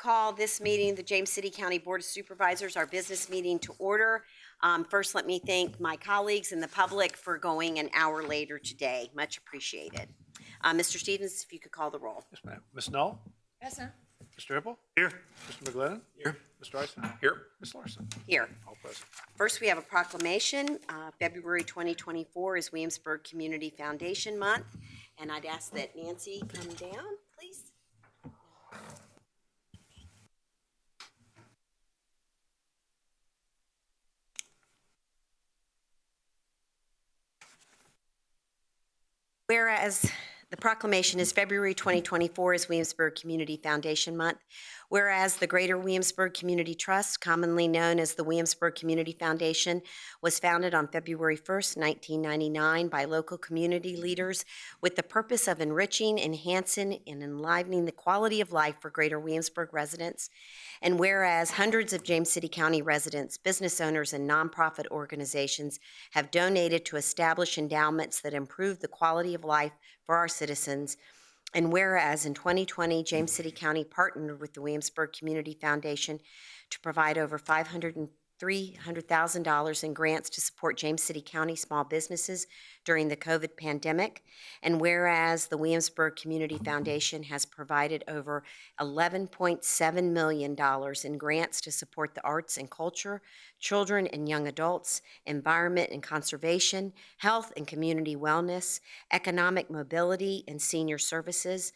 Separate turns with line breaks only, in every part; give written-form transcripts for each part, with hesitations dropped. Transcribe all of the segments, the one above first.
call this meeting, the James City County Board of Supervisors, our business meeting to order. First, let me thank my colleagues and the public for going an hour later today. Much appreciated. Mr. Stevens, if you could call the roll.
Yes, ma'am. Ms. Null?
Yes, sir.
Mr. Hippel?
Here.
Mr. McGlinnan?
Here.
Mr. Eisen?
Here.
Ms. Larson?
Here.
All present.
First, we have a proclamation. February 2024 is Williamsburg Community Foundation Month, and I'd ask that Nancy come down, please. Whereas the proclamation is February 2024 is Williamsburg Community Foundation Month. Whereas the Greater Williamsburg Community Trust, commonly known as the Williamsburg Community Foundation, was founded on February 1st, 1999 by local community leaders with the purpose of enriching, enhancing, and enlivening the quality of life for Greater Williamsburg residents. And whereas hundreds of James City County residents, business owners, and nonprofit organizations have donated to establish endowments that improve the quality of life for our citizens. And whereas in 2020, James City County partnered with the Williamsburg Community Foundation to provide over $300,000 in grants to support James City County small businesses during the COVID pandemic. And whereas the Williamsburg Community Foundation has provided over $11.7 million in grants to support the arts and culture, children and young adults, environment and conservation, health and community wellness, economic mobility and senior services,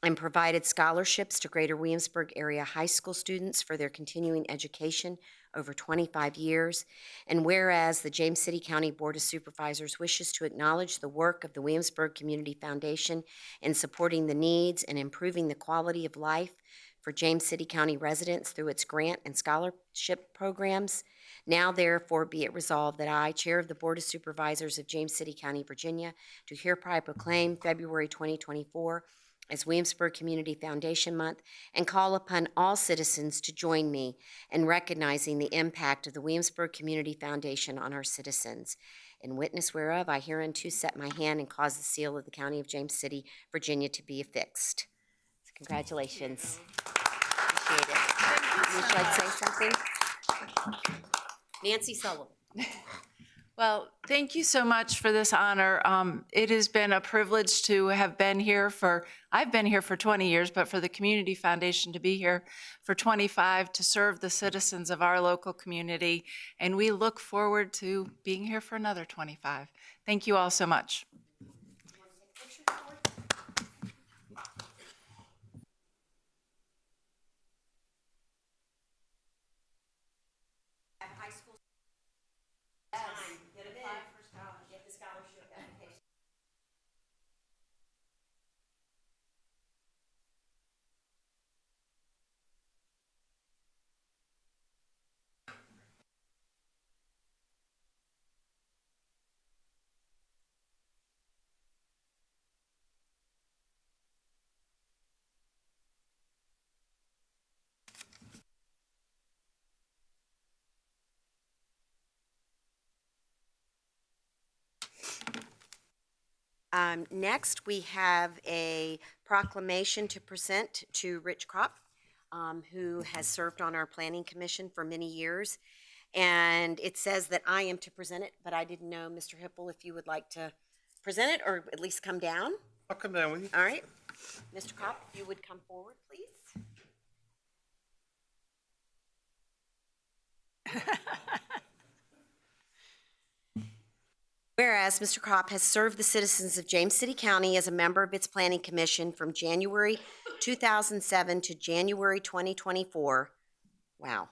and provided scholarships to Greater Williamsburg area high school students for their continuing education over 25 years. And whereas the James City County Board of Supervisors wishes to acknowledge the work of the Williamsburg Community Foundation in supporting the needs and improving the quality of life for James City County residents through its grant and scholarship programs. Now therefore be it resolved that I, Chair of the Board of Supervisors of James City County, Virginia, do hereby proclaim February 2024 as Williamsburg Community Foundation Month and call upon all citizens to join me in recognizing the impact of the Williamsburg Community Foundation on our citizens. In witness whereof, I hereunto set my hand and cause the seal of the County of James City, Virginia to be affixed. So congratulations. Appreciate it. Would you like to say something? Nancy Sullivan.
Well, thank you so much for this honor. It has been a privilege to have been here I've been here for 20 years, but for the Community Foundation to be here for 25 to serve the citizens of our local community. And we look forward to being here for another 25. Thank you all so much.
Next, we have a proclamation to present to Rich Kropp, who has served on our Planning Commission for many years. And it says that I am to present it, but I didn't know, Mr. Hippel, if you would like to present it or at least come down.
I'll come down with you.
All right. Mr. Kropp, if you would come forward, please. Whereas Mr. Kropp has served the citizens of James City County as a member of its Planning Commission from January 2007 to January 2024. Wow.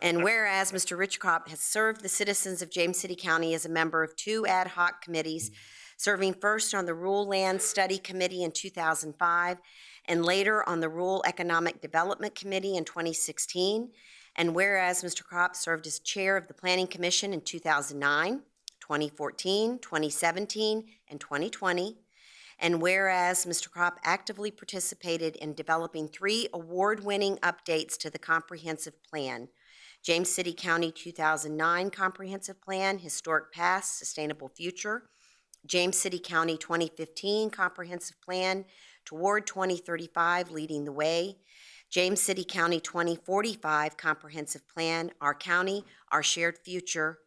And whereas Mr. Rich Kropp has served the citizens of James City County as a member of 2 ad hoc committees, serving first on the Rural Land Study Committee in 2005 and later on the Rural Economic Development Committee in 2016. And whereas Mr. Kropp served as chair of the Planning Commission in 2009, 2014, 2017, and 2020. And whereas Mr. Kropp actively participated in developing 3 award-winning updates to the comprehensive plan: James City County 2009 Comprehensive Plan, Historic Past, Sustainable Future; James City County 2015 Comprehensive Plan, Toward 2035, Leading the Way; James City County 2045 Comprehensive Plan, Our County, Our Shared Future.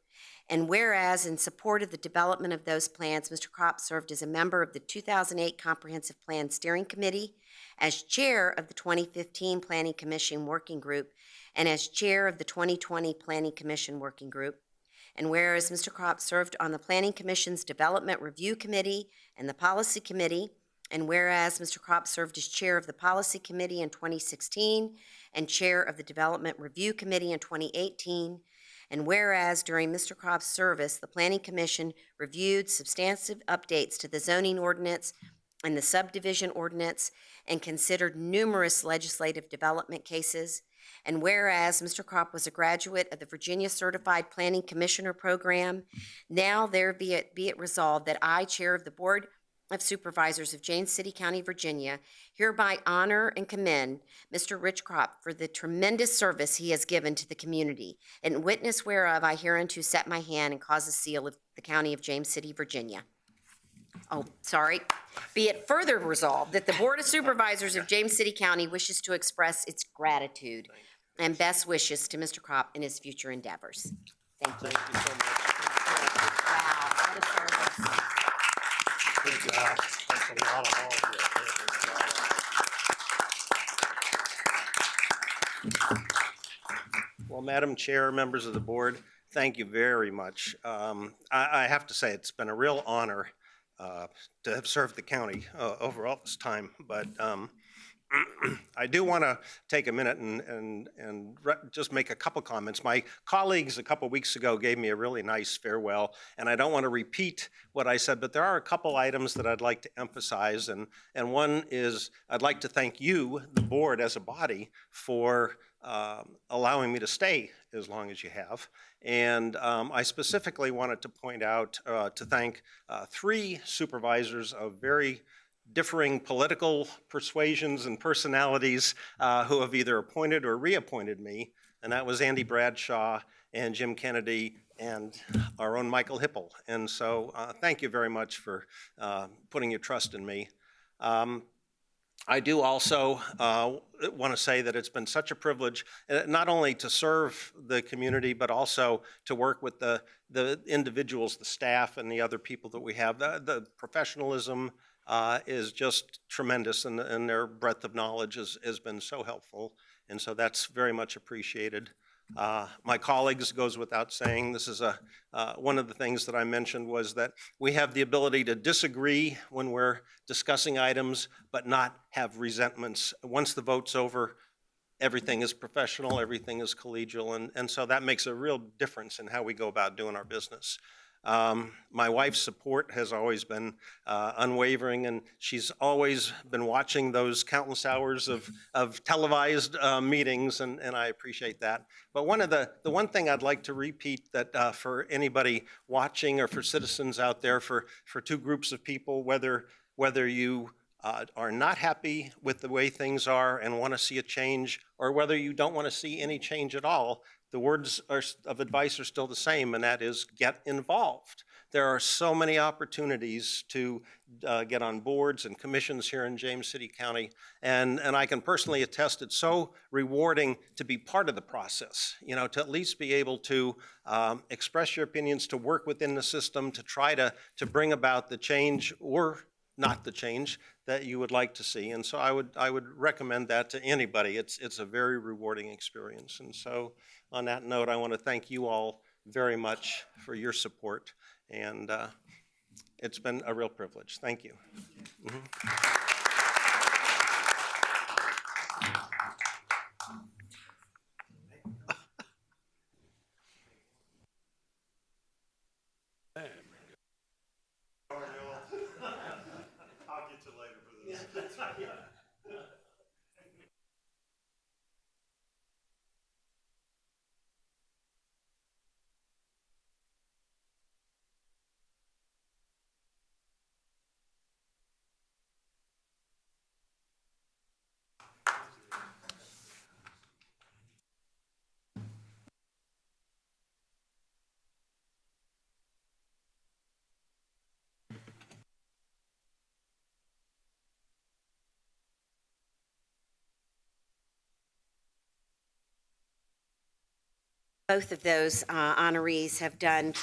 And whereas in support of the development of those plans, Mr. Kropp served as a member of the 2008 Comprehensive Plan Steering Committee, as chair of the 2015 Planning Commission Working Group, and as chair of the 2020 Planning Commission Working Group. And whereas Mr. Kropp served on the Planning Commission's Development Review Committee and the Policy Committee, and whereas Mr. Kropp served as chair of the Policy Committee in 2016 and chair of the Development Review Committee in 2018, and whereas during Mr. Kropp's service, the Planning Commission reviewed substantive updates to the zoning ordinance and the subdivision ordinance and considered numerous legislative development cases, and whereas Mr. Kropp was a graduate of the Virginia Certified Planning Commissioner Program, now there be it resolved that I, Chair of the Board of Supervisors of James City County, Virginia, hereby honor and commend Mr. Rich Kropp for the tremendous service he has given to the community, and witness whereof I hereunto set my hand and cause the seal of the County of James City, Virginia. Oh, sorry. Be it further resolved that the Board of Supervisors of James City County wishes to express its gratitude and best wishes to Mr. Kropp in his future endeavors. Thank you.
Thank you so much.
Wow, what a service.
Good job. That's a lot of all of
Well, Madam Chair, members of the board, thank you very much. I have to say it's been a real honor to have served the county over all this time, but I do want to take a minute and just make a couple comments. My colleagues a couple weeks ago gave me a really nice farewell, and I don't want to repeat what I said, but there are a couple items that I'd like to emphasize, and one is I'd like to thank you, the board as a body, for allowing me to stay as long as you have. And I specifically wanted to point out, to thank 3 supervisors of very differing political persuasions and personalities who have either appointed or reappointed me, and that was Andy Bradshaw and Jim Kennedy and our own Michael Hipple. And so thank you very much for putting your trust in me. I do also want to say that it's been such a privilege not only to serve the community, but also to work with the individuals, the staff, and the other people that we have. The professionalism is just tremendous, and their breadth of knowledge has been so helpful, and so that's very much appreciated. My colleagues, goes without saying, this is one of the things that I mentioned was that we have the ability to disagree when we're discussing items, but not have resentments. Once the vote's over, everything is professional, everything is collegial, and so that makes a real difference in how we go about doing our business. My wife's support has always been unwavering, and she's always been watching those countless hours of televised meetings, and I appreciate that. But the one thing I'd like to repeat that for anybody watching or for citizens out there, for 2 groups of people, whether you are not happy with the way things are and want to see a change, or whether you don't want to see any change at all, the words of advice are still the same, and that is get involved. There are so many opportunities to get on boards and commissions here in James City County, and I can personally attest it's so rewarding to be part of the process, you know, to at least be able to express your opinions, to work within the system, to try to bring about the change or not the change that you would like to see. And so I would recommend that to anybody. It's a very rewarding experience. And so on that note, I want to thank you all very much for your support. And it's been a real privilege. Thank you. I'll get you later for this.
Both of those honorees have been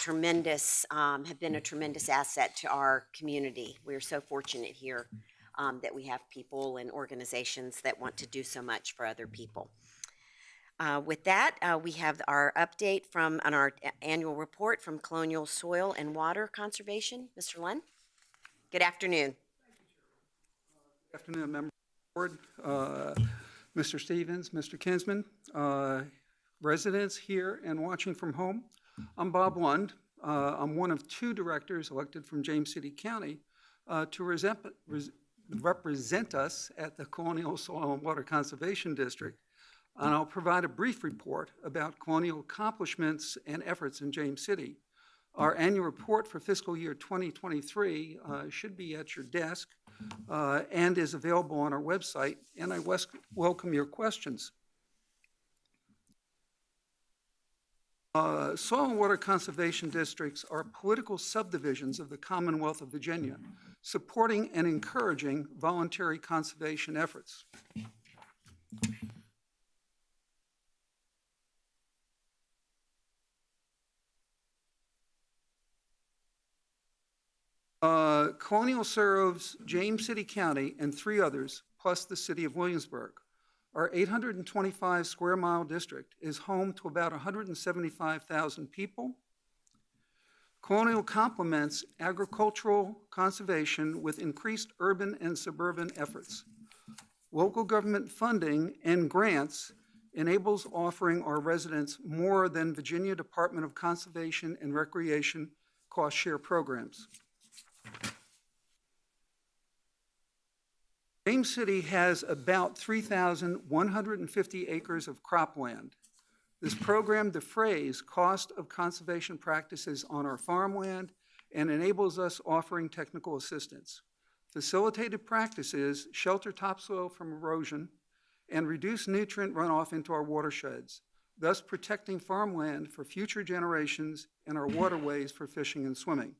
a tremendous asset to our community. We're so fortunate here that we have people and organizations that want to do so much for other people. With that, we have our update on our annual report from Colonial Soil and Water Conservation. Mr. Lund, good afternoon.
Good afternoon, members of the board, Mr. Stevens, Mr. Kinsman, residents here and watching from home. I'm Bob Lund. I'm one of two directors elected from James City County to represent us at the Colonial Soil and Water Conservation District. And I'll provide a brief report about Colonial accomplishments and efforts in James City. Our annual report for fiscal year 2023 should be at your desk and is available on our website, and I welcome your questions. Soil and water conservation districts are political subdivisions of the Commonwealth of Virginia, supporting and encouraging voluntary conservation efforts. Colonial serves James City County and 3 others, plus the city of Williamsburg. Our 825 square mile district is home to about 175,000 people. Colonial complements agricultural conservation with increased urban and suburban efforts. Local government funding and grants enables offering our residents more than Virginia Department of Conservation and Recreation cost share programs. James City has about 3,150 acres of cropland. This program defrays cost of conservation practices on our farmland and enables us offering technical assistance. Facilitated practices shelter topsoil from erosion and reduce nutrient runoff into our watersheds, thus protecting farmland for future generations and our waterways for fishing and swimming.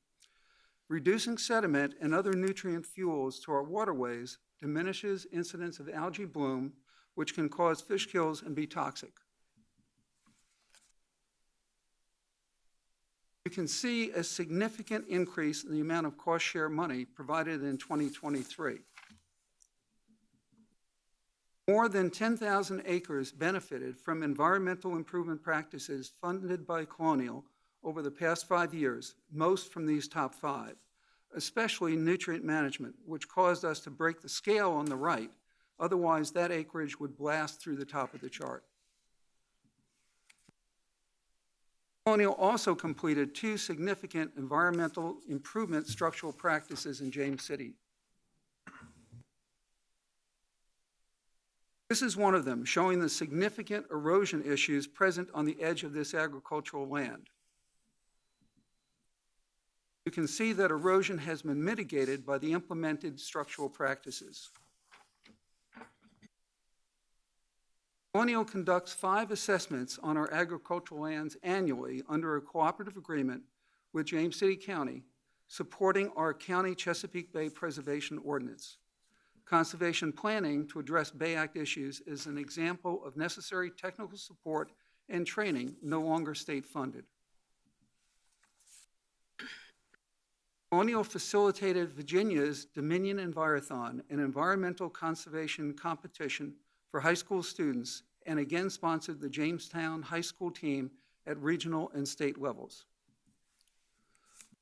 Reducing sediment and other nutrient fuels to our waterways diminishes incidence of algae bloom, which can cause fish kills and be toxic. You can see a significant increase in the amount of cost share money provided in 2023. More than 10,000 acres benefited from environmental improvement practices funded by Colonial over the past 5 years, most from these top 5. Especially nutrient management, which caused us to break the scale on the right. Otherwise, that acreage would blast through the top of the chart. Colonial also completed 2 significant environmental improvement structural practices in James City. This is one of them, showing the significant erosion issues present on the edge of this agricultural land. You can see that erosion has been mitigated by the implemented structural practices. Colonial conducts 5 assessments on our agricultural lands annually under a cooperative agreement with James City County, supporting our County Chesapeake Bay Preservation Ordinance. Conservation planning to address Bay Act issues is an example of necessary technical support and training no longer state funded. Colonial facilitated Virginia's Dominion Envirothon, an environmental conservation competition for high school students, and again sponsored the Jamestown High School team at regional and state levels.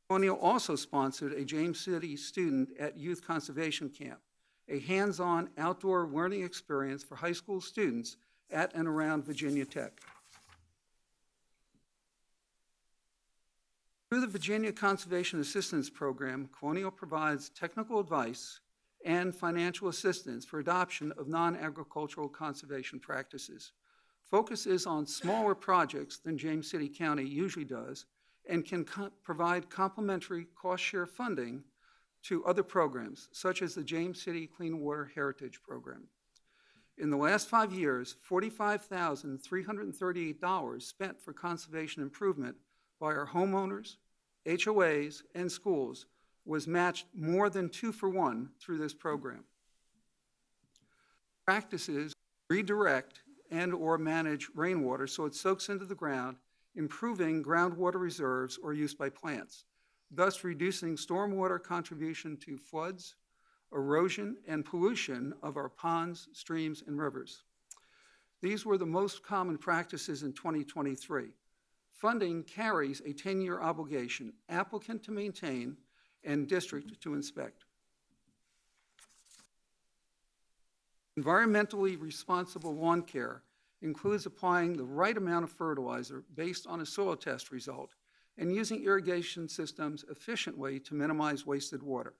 Colonial also sponsored a James City student at Youth Conservation Camp, a hands-on outdoor learning experience for high school students at and around Virginia Tech. Through the Virginia Conservation Assistance Program, Colonial provides technical advice and financial assistance for adoption of non-agricultural conservation practices. Focus is on smaller projects than James City County usually does and can provide complementary cost-share funding to other programs, such as the James City Clean Water Heritage Program. In the last 5 years, $45,338 spent for conservation improvement by our homeowners, HOAs, and schools was matched more than 2 for 1 through this program. Practices redirect and or manage rainwater so it soaks into the ground improving groundwater reserves or use by plants, thus reducing stormwater contribution to floods, erosion, and pollution of our ponds, streams, and rivers. These were the most common practices in 2023. Funding carries a 10-year obligation, applicant to maintain and district to inspect. Environmentally responsible lawn care includes applying the right amount of fertilizer based on a soil test result and using irrigation systems efficiently to minimize wasted water.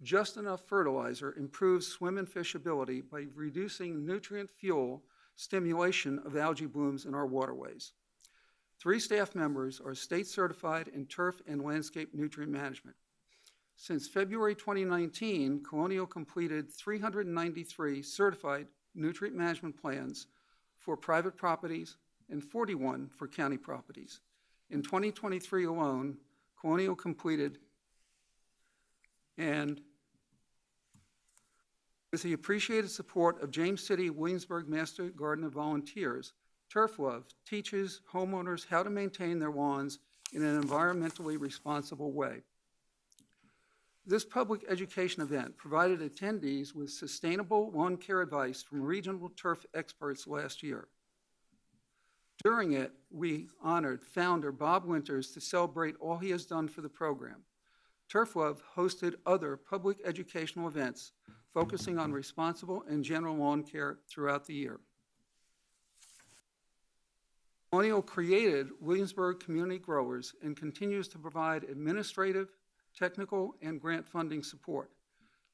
Just enough fertilizer improves swim and fish ability by reducing nutrient fuel stimulation of algae blooms in our waterways. 3 staff members are state certified in turf and landscape nutrient management. Since February 2019, Colonial completed 393 certified nutrient management plans for private properties and 41 for county properties. In 2023 alone, Colonial completed, and with the appreciated support of James City Williamsburg Master Gardener volunteers, Turf Love teaches homeowners how to maintain their lawns in an environmentally responsible way. This public education event provided attendees with sustainable lawn care advice from regional turf experts last year. During it, we honored founder Bob Winters to celebrate all he has done for the program. Turf Love hosted other public educational events focusing on responsible and general lawn care throughout the year. Colonial created Williamsburg Community Growers and continues to provide administrative, technical, and grant funding support.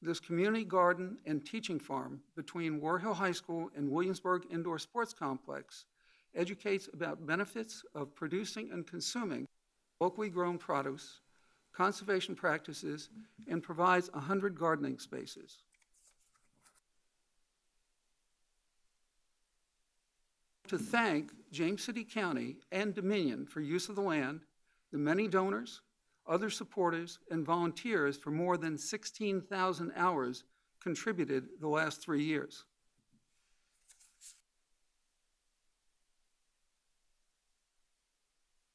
This community garden and teaching farm between War Hill High School and Williamsburg Indoor Sports Complex educates about benefits of producing and consuming locally grown produce, conservation practices, and provides 100 gardening spaces. To thank James City County and Dominion for use of the land, the many donors, other supporters, and volunteers for more than 16,000 hours contributed the last 3 years.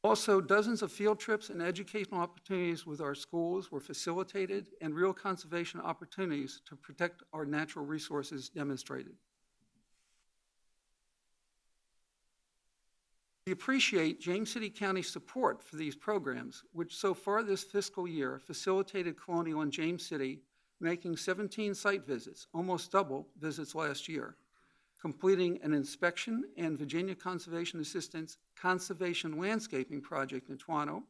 Also, dozens of field trips and educational opportunities with our schools were facilitated and real conservation opportunities to protect our natural resources demonstrated. We appreciate James City County's support for these programs, which so far this fiscal year facilitated Colonial and James City making 17 site visits, almost double visits last year, completing an inspection and Virginia Conservation Assistance conservation landscaping project in Toronto,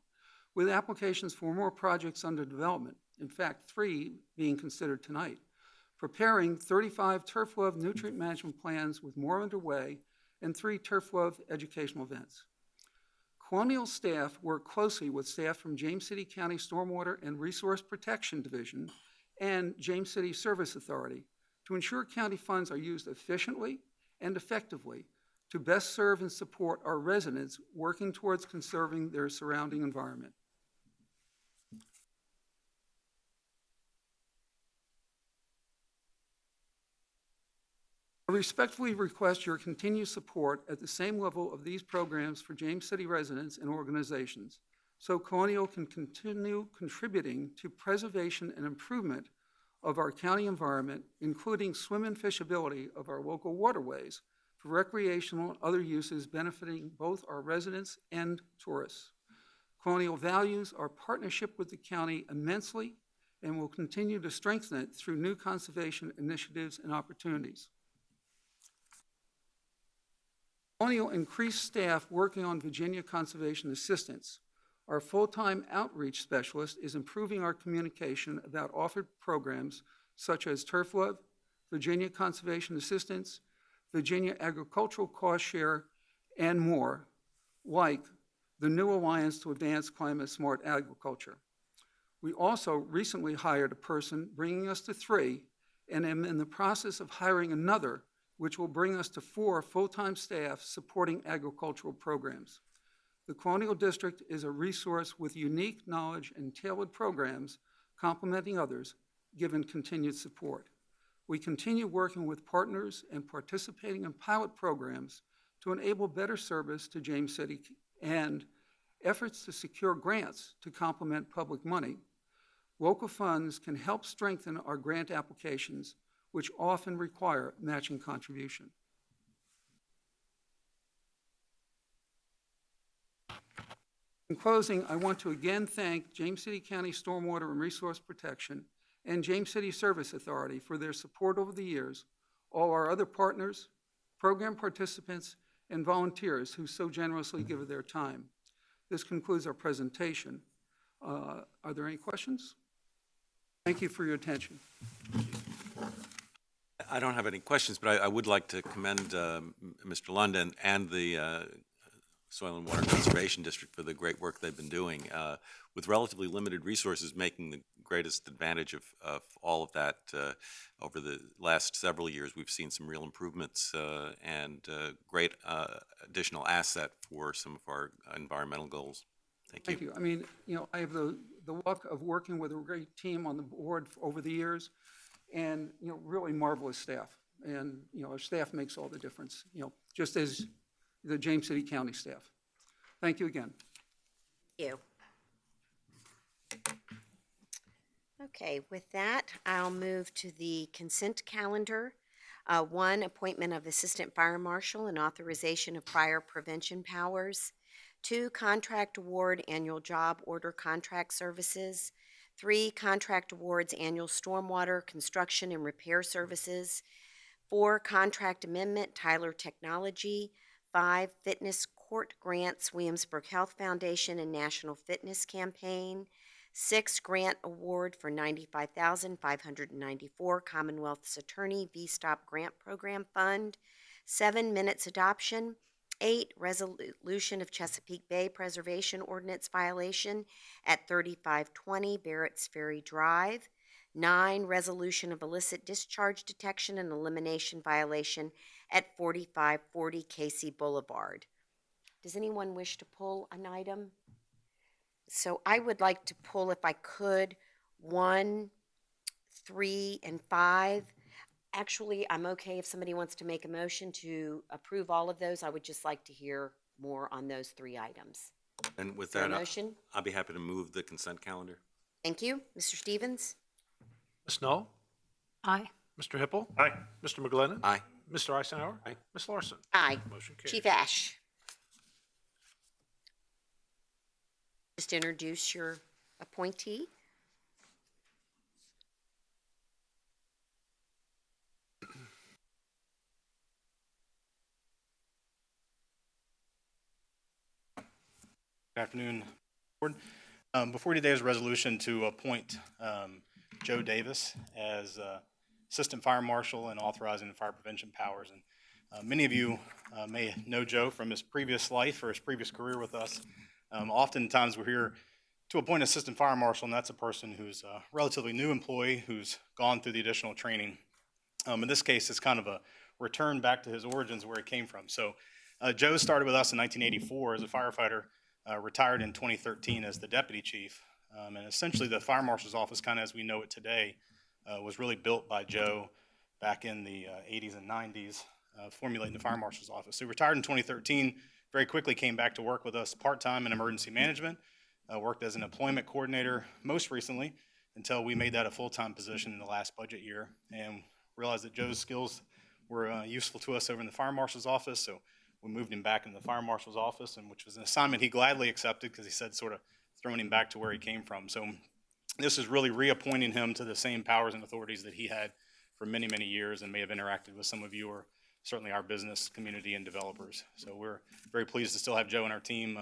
with applications for more projects under development, in fact 3 being considered tonight, preparing 35 Turf Love nutrient management plans with more underway, and 3 Turf Love educational events. Colonial staff work closely with staff from James City County Stormwater and Resource Protection Division and James City Service Authority to ensure county funds are used efficiently and effectively to best serve and support our residents working towards conserving their surrounding environment. I respectfully request your continued support at the same level of these programs for James City residents and organizations, so Colonial can continue contributing to preservation and improvement of our county environment, including swim and fishability of our local waterways for recreational and other uses benefiting both our residents and tourists. Colonial values our partnership with the county immensely and will continue to strengthen it through new conservation initiatives and opportunities. Colonial increased staff working on Virginia Conservation Assistance. Our full-time outreach specialist is improving our communication about offered programs such as Turf Love, Virginia Conservation Assistance, Virginia Agricultural Cost Share, and more, like the new Alliance to Advance Climate Smart Agriculture. We also recently hired a person, bringing us to 3, and am in the process of hiring another, which will bring us to 4 full-time staff supporting agricultural programs. The Colonial District is a resource with unique knowledge and tailored programs complementing others, given continued support. We continue working with partners and participating in pilot programs to enable better service to James City and efforts to secure grants to complement public money, local funds can help strengthen our grant applications, which often require matching contribution. In closing, I want to again thank James City County Stormwater and Resource Protection and James City Service Authority for their support over the years, all our other partners, program participants, and volunteers who so generously give of their time. This concludes our presentation. Are there any questions? Thank you for your attention.
I don't have any questions, but I would like to commend Mr. London and the Soil and Water Conservation District for the great work they've been doing. With relatively limited resources, making the greatest advantage of all of that over the last several years. We've seen some real improvements and great additional asset for some of our environmental goals. Thank you.
Thank you. I mean, I have the luck of working with a great team on the board over the years, and, really marvelous staff. And, our staff makes all the difference, just as the James City County staff. Thank you again.
Thank you. Okay, with that, I'll move to the consent calendar. 1, appointment of Assistant Fire Marshal and authorization of fire prevention powers. 2, contract award annual job order contract services. 3, contract awards annual stormwater construction and repair services. 4, contract amendment Tyler Technology. 5, fitness court grants Williamsburg Health Foundation and National Fitness Campaign. 6, grant award for $95,594 Commonwealth's Attorney V-Stop Grant Program Fund. 7, minutes adoption. 8, resolution of Chesapeake Bay Preservation Ordinance violation at 3520 Barrett's Ferry Drive. 9, resolution of illicit discharge detection and elimination violation at 4540 Casey Boulevard. Does anyone wish to pull an item? So I would like to pull, if I could, 1, 3, and 5. Actually, I'm okay if somebody wants to make a motion to approve all of those. I would just like to hear more on those 3 items.
And with
Is there a
that,
motion?
I'll be happy to move the consent calendar.
Thank you. Mr. Stevens?
Ms. Knoll?
Aye.
Mr. Hippel?
Aye.
Mr. McGlinnan?
Aye.
Mr. Eisenhower?
Aye.
Ms. Larson?
Aye.
Motion carries.
Chief Ash? Just introduce your appointee.
Good afternoon, Board. Before today is a resolution to appoint Joe Davis as Assistant Fire Marshal and authorizing the fire prevention powers. And many of you may know Joe from his previous life or his previous career with us. Oftentimes we're here to appoint Assistant Fire Marshal, and that's a person who's a relatively new employee who's gone through the additional training. In this case, it's kind of a return back to his origins where he came from. So Joe started with us in 1984 as a firefighter. Retired in 2013 as the deputy chief. And essentially the fire marshal's office, kind of as we know it today, was really built by Joe back in the 80s and 90s, formulating the fire marshal's office. So he retired in 2013, very quickly came back to work with us part-time in emergency management, worked as an employment coordinator most recently until we made that a full-time position in the last budget year, and realized that Joe's skills were useful to us over in the fire marshal's office. So we moved him back into the fire marshal's office, and which was an assignment he gladly accepted because he said sort of throwing him back to where he came from. So this is really reappointing him to the same powers and authorities that he had for many, many years and may have interacted with some of you or certainly our business community and developers. So we're very pleased to still have Joe in our team.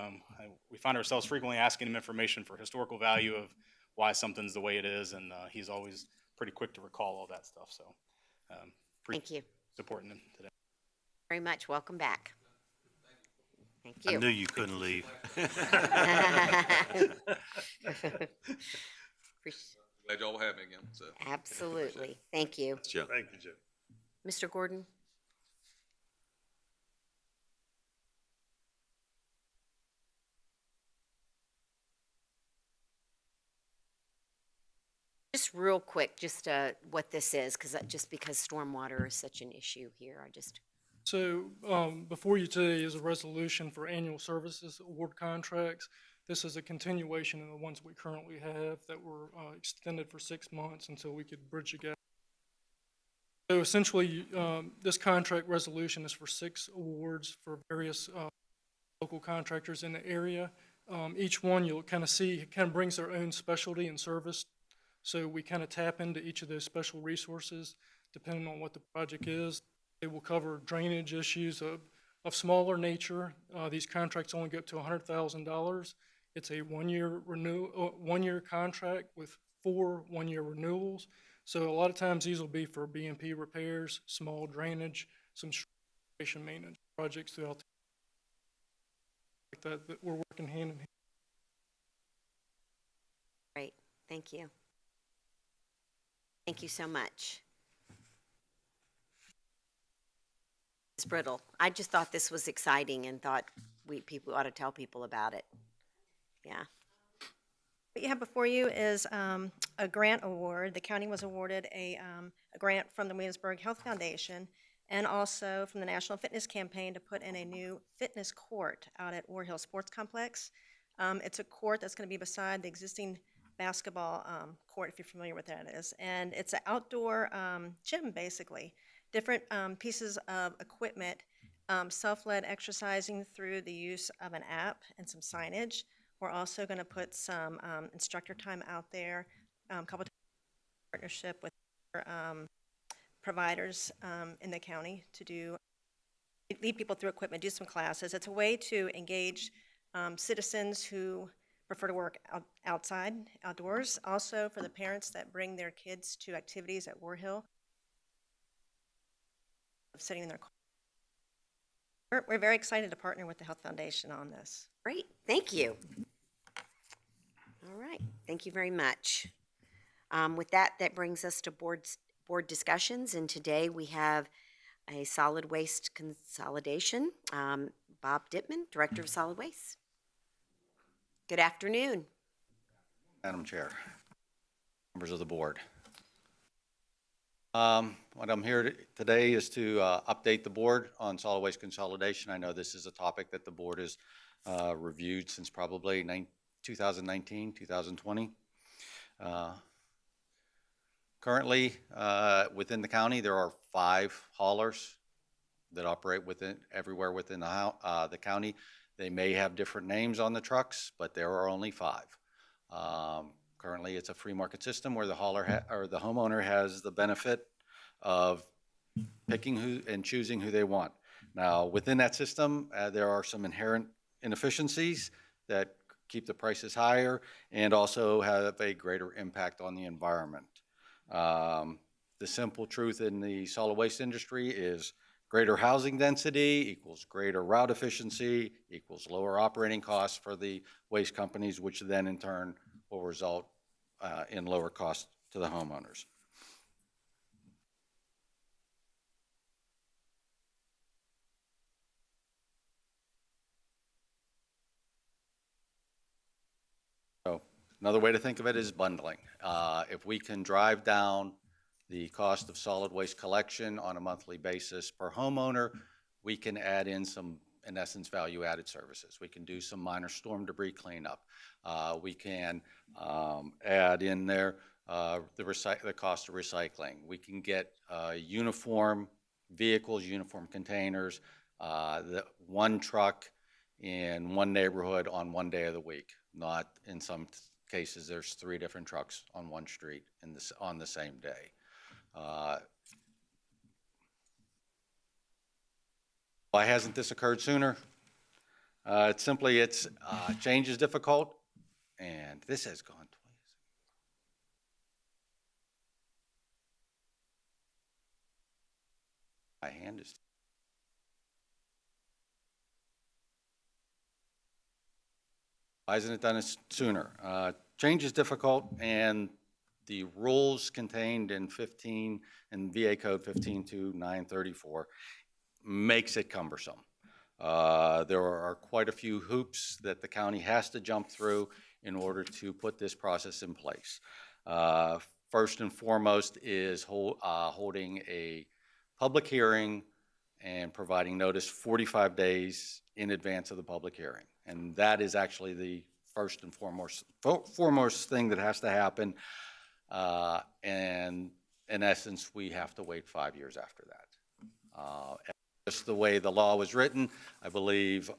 We find ourselves frequently asking him information for historical value of why something's the way it is, and he's always pretty quick to recall all that stuff. So
Thank you
supporting him today.
very much. Welcome back. Thank
I
you.
knew you couldn't leave.
Glad y'all have me again, so.
Absolutely. Thank you.
Joe.
Thank you, Joe.
Mr. Gordon? Just real quick, just what this is, because stormwater is such an issue here. I just
So before you today is a resolution for annual services award contracts. This is a continuation of the ones we currently have that were extended for 6 months until we could bridge the gap. So essentially, this contract resolution is for 6 awards for various local contractors in the area. Each one you'll kind of see kind of brings their own specialty and service. So we kind of tap into each of those special resources depending on what the project is. They will cover drainage issues of smaller nature. These contracts only go up to $100,000. It's a one-year contract with 4 one-year renewals. So a lot of times these will be for BMP repairs, small drainage, some station maintenance projects throughout that we're working hand in hand.
Great, thank you. Thank you so much. Ms. Brittle, I just thought this was exciting and thought people ought to tell people about it. Yeah.
What you have before you is a grant award. The county was awarded a grant from the Williamsburg Health Foundation and also from the National Fitness Campaign to put in a new fitness court out at War Hill Sports Complex. It's a court that's going to be beside the existing basketball court, if you're familiar with that is. And it's an outdoor gym, basically. Different pieces of equipment, self-led exercising through the use of an app and some signage. We're also going to put some instructor time out there, a couple of partnership with providers in the county to lead people through equipment, do some classes. It's a way to engage citizens who prefer to work outdoors. Also for the parents that bring their kids to activities at War Hill, sitting in their car. We're very excited to partner with the Health Foundation on this.
Great, thank you. All right, thank you very much. With that, that brings us to board discussions, and today we have a solid waste consolidation. Bob Dittman, Director of Solid Waste. Good afternoon.
Madam Chair, members of the board. What I'm here today is to update the board on solid waste consolidation. I know this is a topic that the board has reviewed since probably 2019, 2020. Currently, within the county, there are 5 haulers that operate everywhere within the county. They may have different names on the trucks, but there are only 5. Currently, it's a free market system where the hauler or the homeowner has the benefit of picking who and choosing who they want. Now, within that system, there are some inherent inefficiencies that keep the prices higher and also have a greater impact on the environment. The simple truth in the solid waste industry is greater housing density equals greater route efficiency equals lower operating costs for the waste companies, which then in turn will result in lower costs to the homeowners. So another way to think of it is bundling. If we can drive down the cost of solid waste collection on a monthly basis per homeowner, we can add in some, in essence, value-added services. We can do some minor storm debris cleanup. We can add in there the cost of recycling. We can get uniform vehicles, uniform containers, one truck in one neighborhood on one day of the week. Not in some cases, there's 3 different trucks on one street on the same day. Why hasn't this occurred sooner? Change is difficult, and this has gone twice. My hand is. Why isn't it done sooner? Change is difficult, and the rules contained in VA Code 152934 makes it cumbersome. There are quite a few hoops that the county has to jump through in order to put this process in place. First and foremost is holding a public hearing and providing notice 45 days in advance of the public hearing. And that is actually the first and foremost thing that has to happen. And in essence, we have to wait 5 years after that. Just the way the law was written, I believe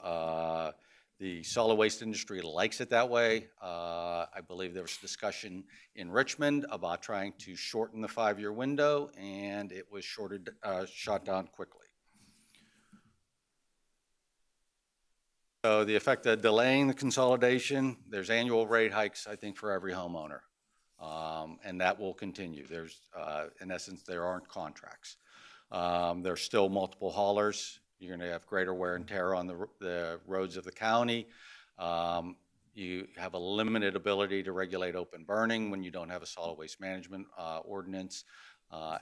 the solid waste industry likes it that way. I believe there was discussion in Richmond about trying to shorten the 5-year window, and it was shot down quickly. So the effect of delaying the consolidation, there's annual rate hikes, I think, for every homeowner. And that will continue. There's, in essence, there aren't contracts. There's still multiple haulers. You're going to have greater wear and tear on the roads of the county. You have a limited ability to regulate open burning when you don't have a solid waste management ordinance,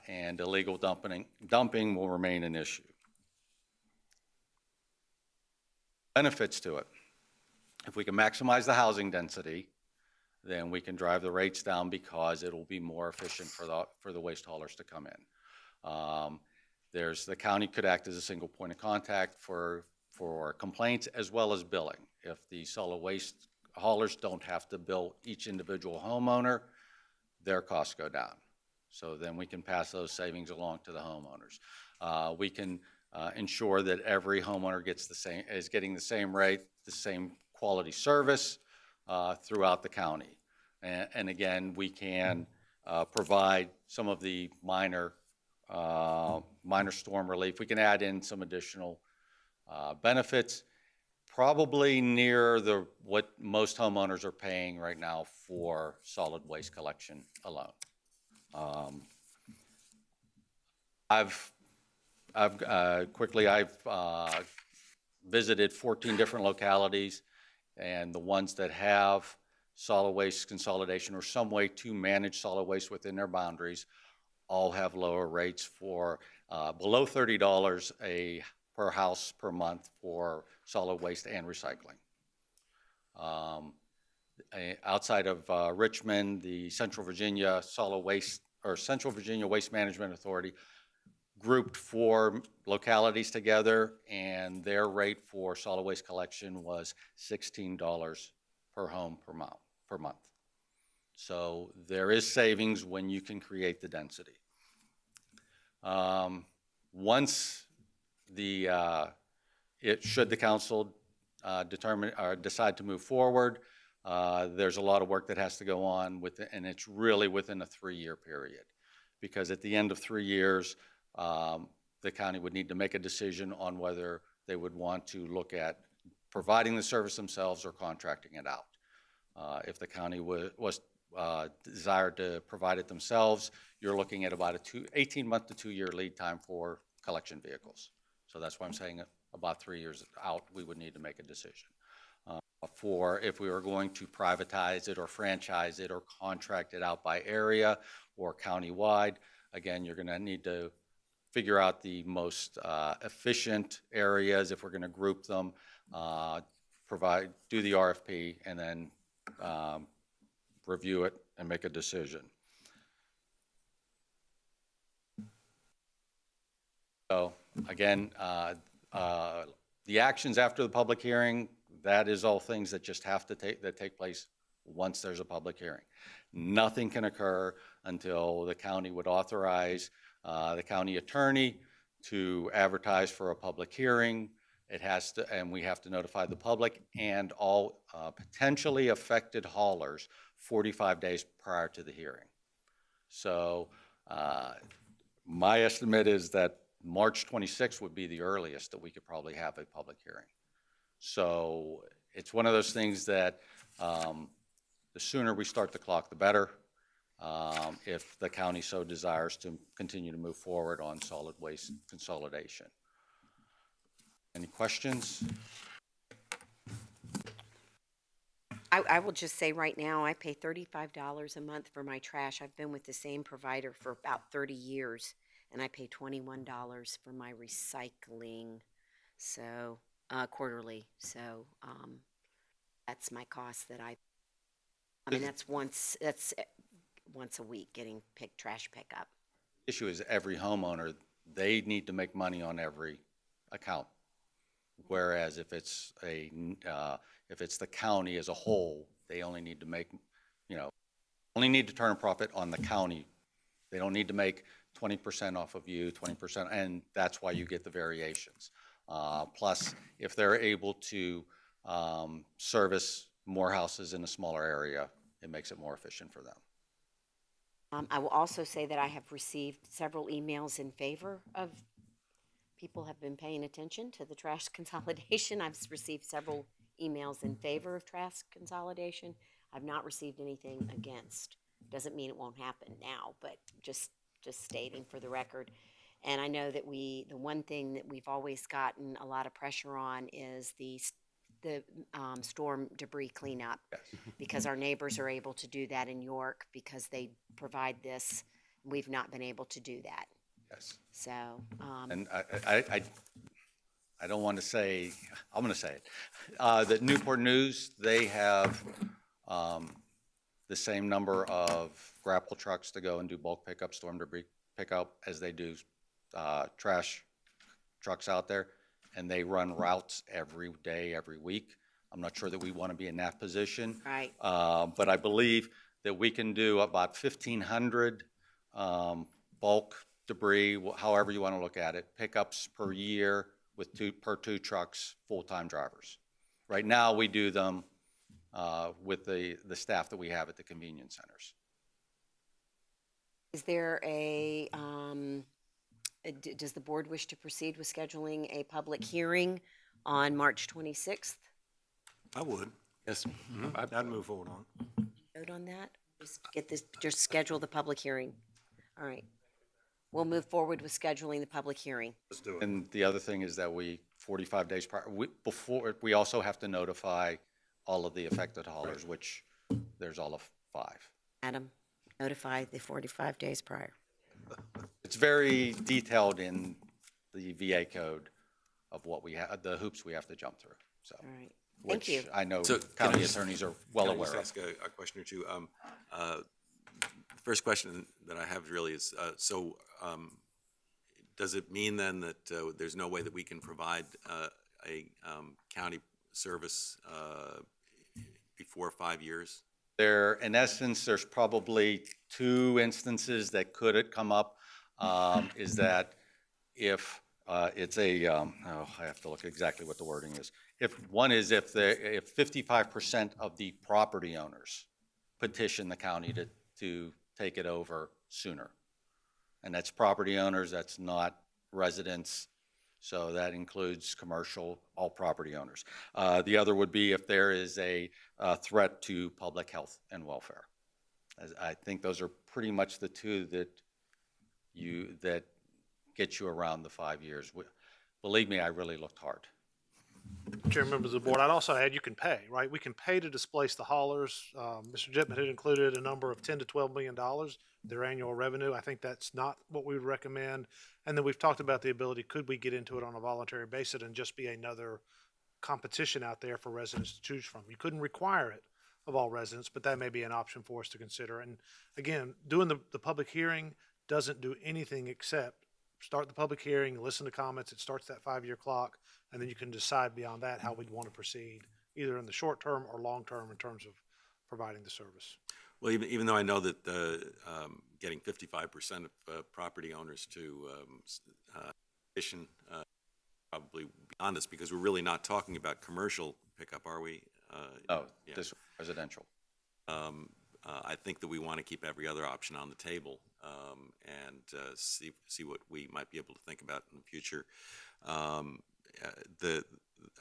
and illegal dumping will remain an issue. Benefits to it. If we can maximize the housing density, then we can drive the rates down because it'll be more efficient for the waste haulers to come in. The county could act as a single point of contact for complaints as well as billing. If the solid waste haulers don't have to bill each individual homeowner, their costs go down. So then we can pass those savings along to the homeowners. We can ensure that every homeowner is getting the same rate, the same quality service throughout the county. And again, we can provide some of the minor storm relief. We can add in some additional benefits, probably near what most homeowners are paying right now for solid waste collection alone. I've visited 14 different localities, and the ones that have solid waste consolidation or some way to manage solid waste within their boundaries all have lower rates for below $30 per house per month for solid waste and recycling. Outside of Richmond, the Central Virginia Waste Management Authority grouped 4 localities together, and their rate for solid waste collection was $16 per home per month. So there is savings when you can create the density. Once should the council determine or decide to move forward, there's a lot of work that has to go on and it's really within a 3-year period, because at the end of 3 years, the county would need to make a decision on whether they would want to look at providing the service themselves or contracting it out. If the county was desired to provide it themselves, you're looking at about 18-month to 2-year lead time for collection vehicles. So that's why I'm saying about 3 years out, we would need to make a decision. For if we were going to privatize it or franchise it or contract it out by area or countywide, again, you're going to need to figure out the most efficient areas if we're going to group them, do the RFP, and then review it and make a decision. So again, the actions after the public hearing, that is all things that just have to take place once there's a public hearing. Nothing can occur until the county would authorize the county attorney to advertise for a public hearing. It has to, and we have to notify the public and all potentially affected haulers 45 days prior to the hearing. So my estimate is that March 26th would be the earliest that we could probably have a public hearing. So it's one of those things that the sooner we start the clock, the better, if the county so desires to continue to move forward on solid waste consolidation. Any questions?
I will just say right now, I pay $35 a month for my trash. I've been with the same provider for about 30 years, and I pay $21 for my recycling, so quarterly. So that's my cost that I mean, that's once a week getting trash pickup.
Issue is every homeowner, they need to make money on every account. Whereas if it's if it's the county as a whole, they only need to make, only need to turn a profit on the county. They don't need to make 20% off of you, 20%, and that's why you get the variations. Plus, if they're able to service more houses in a smaller area, it makes it more efficient for them.
I will also say that I have received several emails in favor of, people have been paying attention to the trash consolidation. I've received several emails in favor of trash consolidation. I've not received anything against. Doesn't mean it won't happen now, but just stating for the record. And I know that the one thing that we've always gotten a lot of pressure on is the storm debris cleanup, because our neighbors are able to do that in York because they provide this. We've not been able to do that.
Yes.
So,
And I don't want to say, I'm going to say it. The Newport News, they have the same number of grapple trucks to go and do bulk pickup, storm debris pickup, as they do trash trucks out there. And they run routes every day, every week. I'm not sure that we want to be in that position.
right.
But I believe that we can do about 1,500 bulk debris, however you want to look at it, pickups per year with two trucks, full-time drivers. Right now, we do them with the staff that we have at the convenience centers.
Is there does the board wish to proceed with scheduling a public hearing on March 26th?
I would.
Yes.
I'd move forward on.
Vote on that? Just schedule the public hearing. All right. We'll move forward with scheduling the public hearing.
Let's do it.
And the other thing is that 45 days prior, we also have to notify all of the affected haulers, which there's all of 5.
Adam, notify the 45 days prior.
It's very detailed in the VA code of what we have, the hoops we have to jump through, so.
All right. Thank you.
Which I know
So, can I
county
just-
attorneys are well
Can I
aware
just
of.
ask a question or two? First question that I have really is, does it mean then that there's no way that we can provide a county service before 5 years?
In essence, there's probably 2 instances that could come up, is that if it's I have to look exactly what the wording is. If 55% of the property owners petition the county to take it over sooner. And that's property owners, that's not residents. So that includes commercial, all property owners. The other would be if there is a threat to public health and welfare. I think those are pretty much the 2 that get you around the 5 years. Believe me, I really looked hard.
Chair, members of the board, I'd also add you can pay, right? We can pay to displace the haulers. Mr. Jitman had included a number of $10 to $12 million, their annual revenue. I think that's not what we would recommend. And then we've talked about the ability, could we get into it on a voluntary basis and just be another competition out there for residents to choose from? You couldn't require it of all residents, but that may be an option for us to consider. And again, doing the public hearing doesn't do anything except start the public hearing, listen to comments. It starts that 5-year clock, and then you can decide beyond that how we'd want to proceed, either in the short term or long term in terms of providing the service.
Well, even though I know that getting 55% of property owners to petition probably beyond us, because we're really not talking about commercial pickup, are we?
Oh,
Yeah.
just residential.
I think that we want to keep every other option on the table and see what we might be able to think about in the future.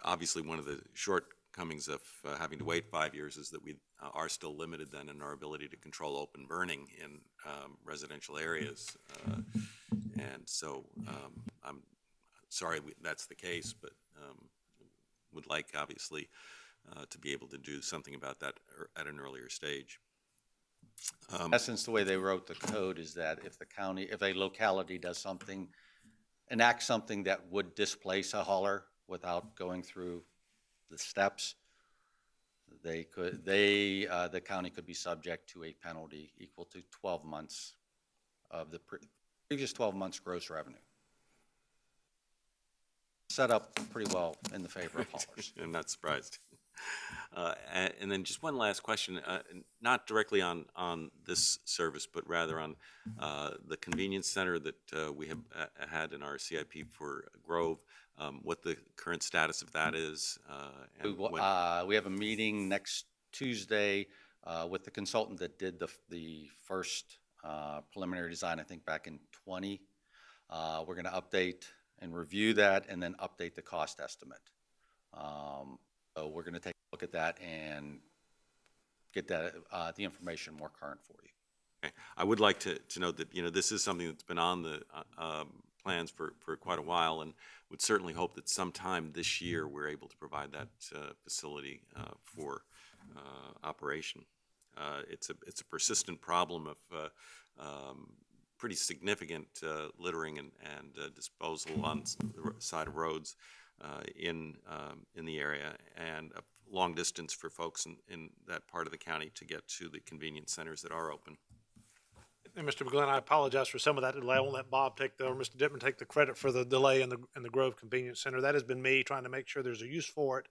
Obviously, one of the shortcomings of having to wait 5 years is that we are still limited then in our ability to control open burning in residential areas. And so I'm sorry that's the case, but would like, obviously, to be able to do something about that at an earlier stage.
In essence, the way they wrote the code is that if a locality does something, enact something that would displace a hauler without going through the steps, the county could be subject to a penalty equal to 12 months of the previous 12 months gross revenue. set up pretty well in the favor of haulers.
I'm not surprised. And then just one last question, not directly on this service, but rather on the convenience center that we have had in our CIP for Grove, what the current status of that is. And when-
We have a meeting next Tuesday with the consultant that did the first preliminary design, I think back in 20. We're going to update and review that and then update the cost estimate. So we're going to take a look at that and get that the information more current for you.
Okay. I would like to note that, this is something that's been on the plans for quite a while, and would certainly hope that sometime this year we're able to provide that facility for operation. It's a persistent problem of pretty significant littering and disposal on the side of roads in the area, and a long distance for folks in that part of the county to get to the convenience centers that are open.
And Mr. McGlynn, I apologize for some of that delay. I won't let Bob or Mr. Dittman take the credit for the delay in the Grove Convenience Center. That has been me trying to make sure there's a use for it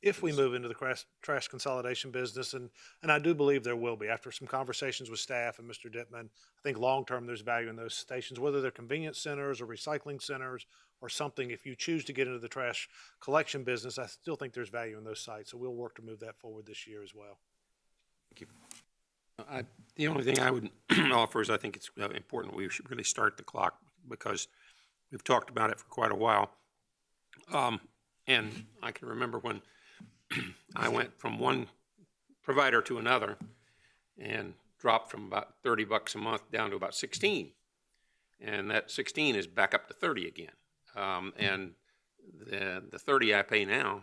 if we move into the trash consolidation business, and I do believe there will be. After some conversations with staff and Mr. Dittman, I think long-term there's value in those stations, whether they're convenience centers or recycling centers or something. If you choose to get into the trash collection business, I still think there's value in those sites, so we'll work to move that forward this year as well.
Thank you.
The only thing I would offer is I think it's important we should really start the clock, because we've talked about it for quite a while. And I can remember when I went from one provider to another and dropped from about $30 a month down to about 16. And that 16 is back up to 30 again. And the 30 I pay now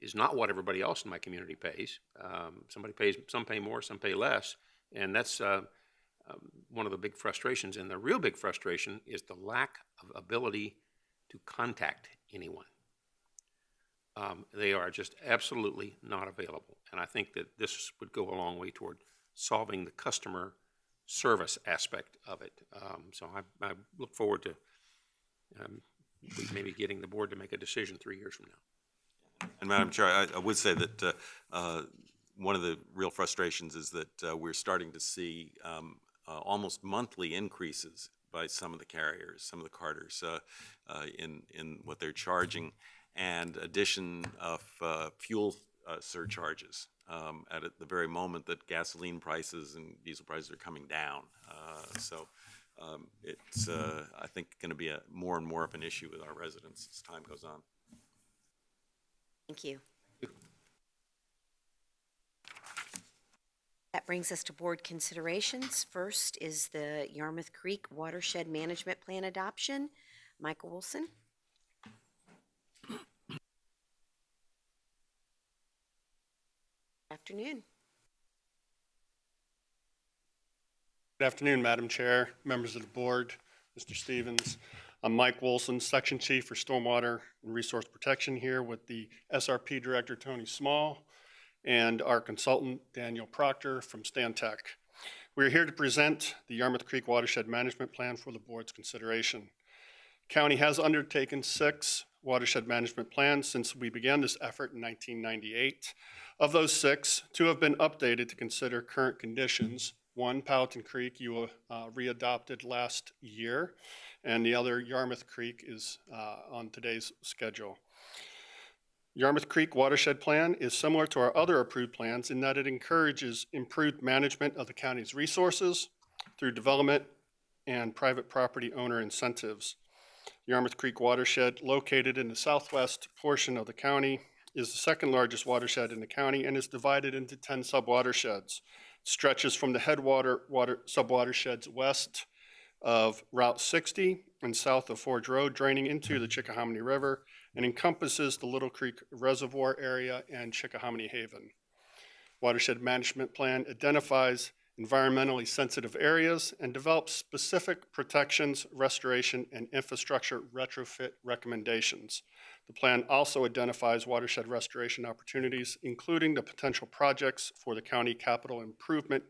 is not what everybody else in my community pays. Some pay more, some pay less. And that's one of the big frustrations. And the real big frustration is the lack of ability to contact anyone. They are just absolutely not available. And I think that this would go a long way toward solving the customer service aspect of it. So I look forward to maybe getting the board to make a decision 3 years from now.
And Madam Chair, I would say that one of the real frustrations is that we're starting to see almost monthly increases by some of the carriers, some of the carters in what they're charging, and addition of fuel surcharges at the very moment that gasoline prices and diesel prices are coming down. So it's, I think, going to be more and more of an issue with our residents as time goes on.
Thank you. That brings us to board considerations. First is the Yarmouth Creek Watershed Management Plan adoption. Michael Wilson. Afternoon.
Good afternoon, Madam Chair, members of the board, Mr. Stevens. I'm Mike Wilson, Section Chief for Stormwater and Resource Protection here with the SRP Director, Tony Small, and our consultant, Daniel Proctor from Stantec. We're here to present the Yarmouth Creek Watershed Management Plan for the board's consideration. County has undertaken 6 watershed management plans since we began this effort in 1998. Of those 6, 2 have been updated to consider current conditions. One, Powhatan Creek, you readopted last year, and the other, Yarmouth Creek, is on today's schedule. Yarmouth Creek Watershed Plan is similar to our other approved plans in that it encourages improved management of the county's resources through development and private property owner incentives. Yarmouth Creek Watershed, located in the southwest portion of the county, is the second largest watershed in the county and is divided into 10 subwatersheds. Stretches from the headwater subwatersheds west of Route 60 and south of Forge Road, draining into the Chickahominy River, and encompasses the Little Creek Reservoir area and Chickahominy Haven. Watershed Management Plan identifies environmentally sensitive areas and develops specific protections, restoration, and infrastructure retrofit recommendations. The plan also identifies watershed restoration opportunities, including the potential projects for the county capital improvement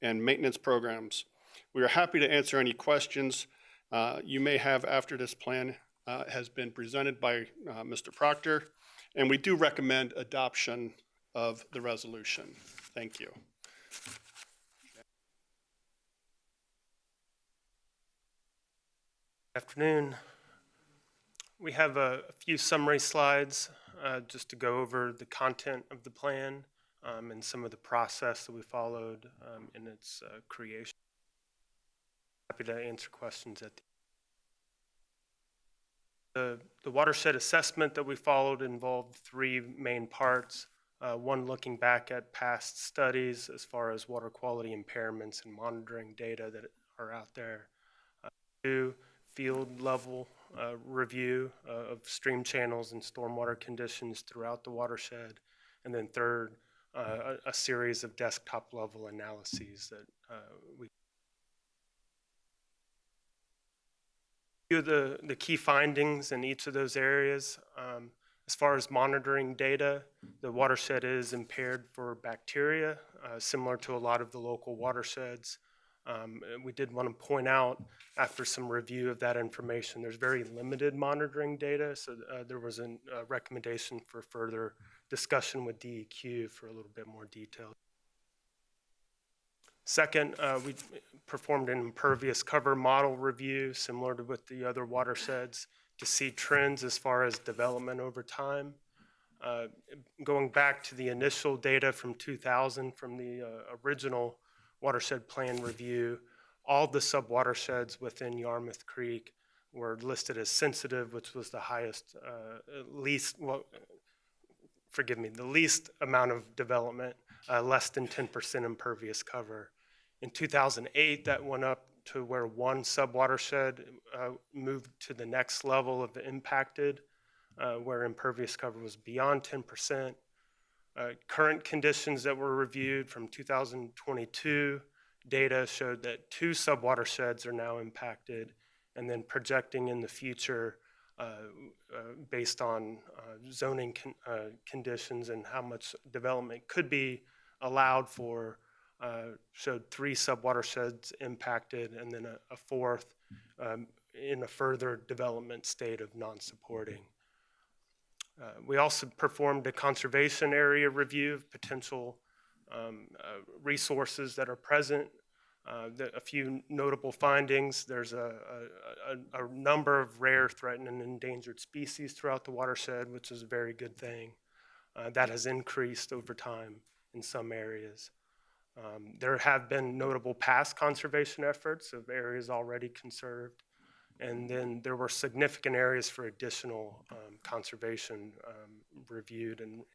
and maintenance programs. We are happy to answer any questions you may have after this plan has been presented by Mr. Proctor, and we do recommend adoption of the resolution. Thank you.
Afternoon. We have a few summary slides just to go over the content of the plan and some of the process that we followed in its creation. Happy to answer questions at the watershed assessment that we followed involved three main parts. One, looking back at past studies as far as water quality impairments and monitoring data that are out there. Two, field level review of stream channels and stormwater conditions throughout the watershed. And then third, a series of desktop level analyses that we. Few of the key findings in each of those areas. As far as monitoring data, the watershed is impaired for bacteria, similar to a lot of the local watersheds. We did want to point out, after some review of that information, there's very limited monitoring data, so there was a recommendation for further discussion with DEQ for a little bit more detail. Second, we performed an impervious cover model review, similar to with the other watersheds, to see trends as far as development over time. Going back to the initial data from 2000, from the original watershed plan review, all the sub-watersheds within Yarmouth Creek were listed as sensitive, which was the highest, the least amount of development, less than 10% impervious cover. In 2008, that went up to where one sub-watershed moved to the next level of the impacted, where impervious cover was beyond 10%. Current conditions that were reviewed from 2022 data showed that two sub-watersheds are now impacted, and then projecting in the future based on zoning conditions and how much development could be allowed for, showed three sub-watersheds impacted, and then a fourth in a further development state of non-supporting. We also performed a conservation area review of potential resources that are present. A few notable findings: there's a number of rare, threatened, and endangered species throughout the watershed, which is a very good thing. That has increased over time in some areas. There have been notable past conservation efforts of areas already conserved, and then there were significant areas for additional conservation reviewed. And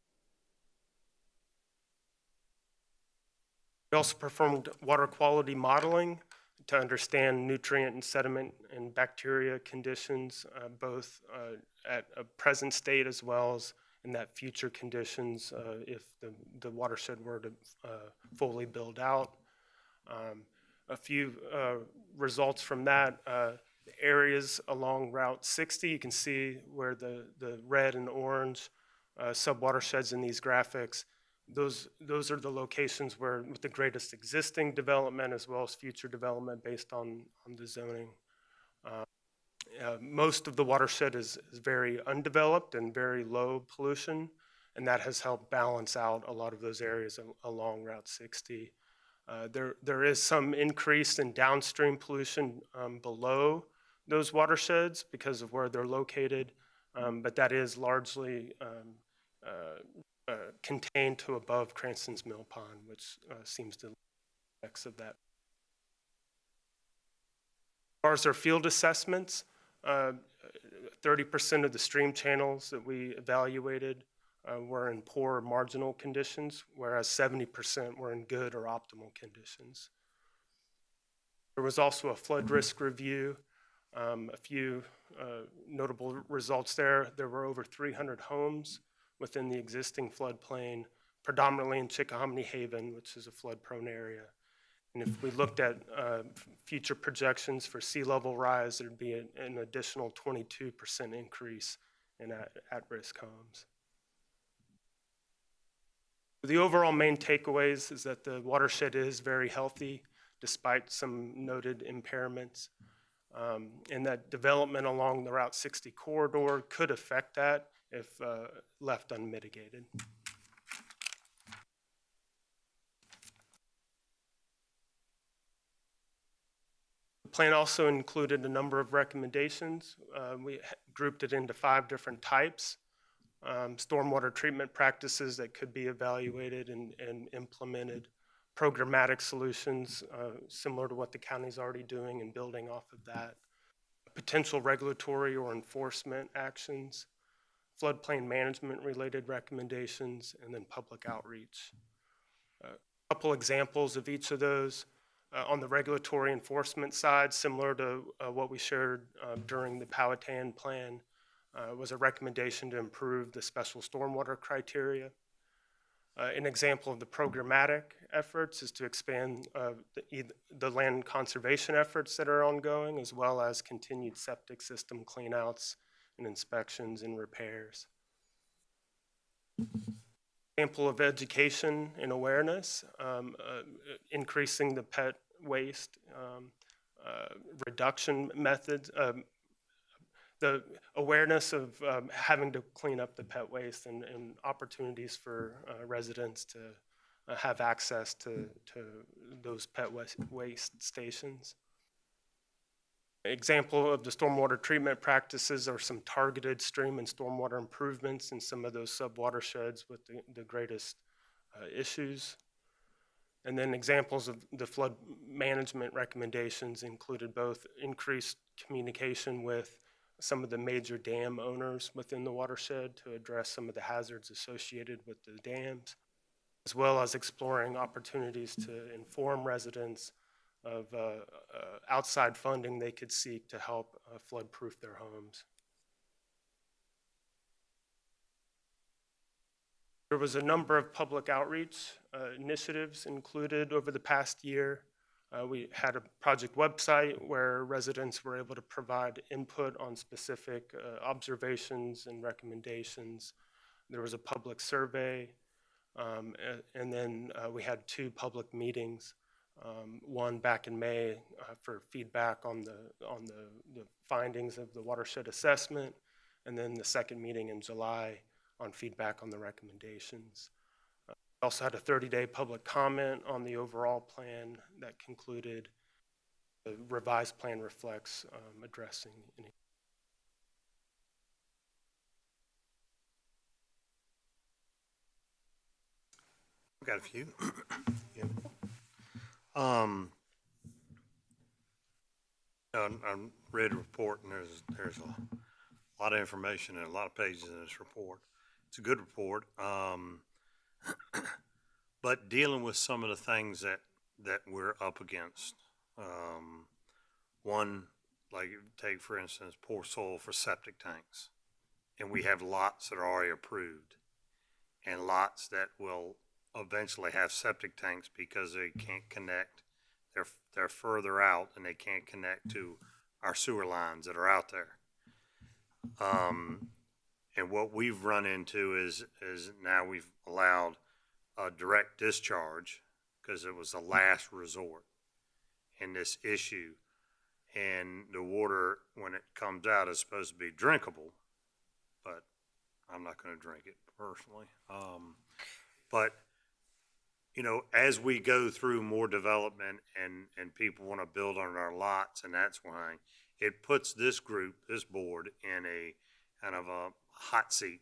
we also performed water quality modeling to understand nutrient and sediment and bacteria conditions, both at a present state as well as in that future conditions if the watershed were to fully build out. A few results from that. The areas along Route 60, you can see where the red and orange sub-watersheds in these graphics, those are the locations where with the greatest existing development as well as future development based on the zoning. Most of the watershed is very undeveloped and very low pollution, and that has helped balance out a lot of those areas along Route 60. There is some increase in downstream pollution below those watersheds because of where they're located, but that is largely contained to above Cranston's Mill Pond, which seems to effects of that. As far as our field assessments, 30% of the stream channels that we evaluated were in poor or marginal conditions, whereas 70% were in good or optimal conditions. There was also a flood risk review. A few notable results there. There were over 300 homes within the existing floodplain, predominantly in Chickahominy Haven, which is a flood-prone area. And if we looked at future projections for sea level rise, there'd be an additional 22% increase in at-risk homes. The overall main takeaways is that the watershed is very healthy, despite some noted impairments. And that development along the Route 60 corridor could affect that if left unmitigated. The plan also included a number of recommendations. We grouped it into 5 different types. Stormwater treatment practices that could be evaluated and implemented, programmatic solutions similar to what the county's already doing and building off of that, potential regulatory or enforcement actions, floodplain management related recommendations, and then public outreach. A couple examples of each of those. On the regulatory enforcement side, similar to what we shared during the Powhatan plan, was a recommendation to improve the special stormwater criteria. An example of the programmatic efforts is to expand the land conservation efforts that are ongoing, as well as continued septic system cleanouts and inspections and repairs. Example of education and awareness, increasing the pet waste reduction methods, the awareness of having to clean up the pet waste and opportunities for residents to have access to those pet waste stations. Example of the stormwater treatment practices are some targeted stream and stormwater improvements in some of those subwatersheds with the greatest issues. And then examples of the flood management recommendations included both increased communication with some of the major dam owners within the watershed to address some of the hazards associated with the dams, as well as exploring opportunities to inform residents of outside funding they could seek to help flood-proof their homes. There was a number of public outreach initiatives included over the past year. We had a project website where residents were able to provide input on specific observations and recommendations. There was a public survey, and then we had 2 public meetings. One back in May for feedback on the findings of the watershed assessment, and then the second meeting in July on feedback on the recommendations. We also had a 30-day public comment on the overall plan that concluded the revised plan reflects addressing any.
I've got a few. Yeah. I read the report, and there's a lot of information and a lot of pages in this report. It's a good report, but dealing with some of the things that we're up against. One, like take for instance, poor soil for septic tanks, and we have lots that are already approved, and lots that will eventually have septic tanks because they can't connect. They're further out and they can't connect to our sewer lines that are out there. And what we've run into is now we've allowed a direct discharge because it was the last resort in this issue. And the water, when it comes out, is supposed to be drinkable, but I'm not going to drink it personally. But you know, as we go through more development and people want to build on our lots and that's why it puts this group, this board, in a kind of a hot seat,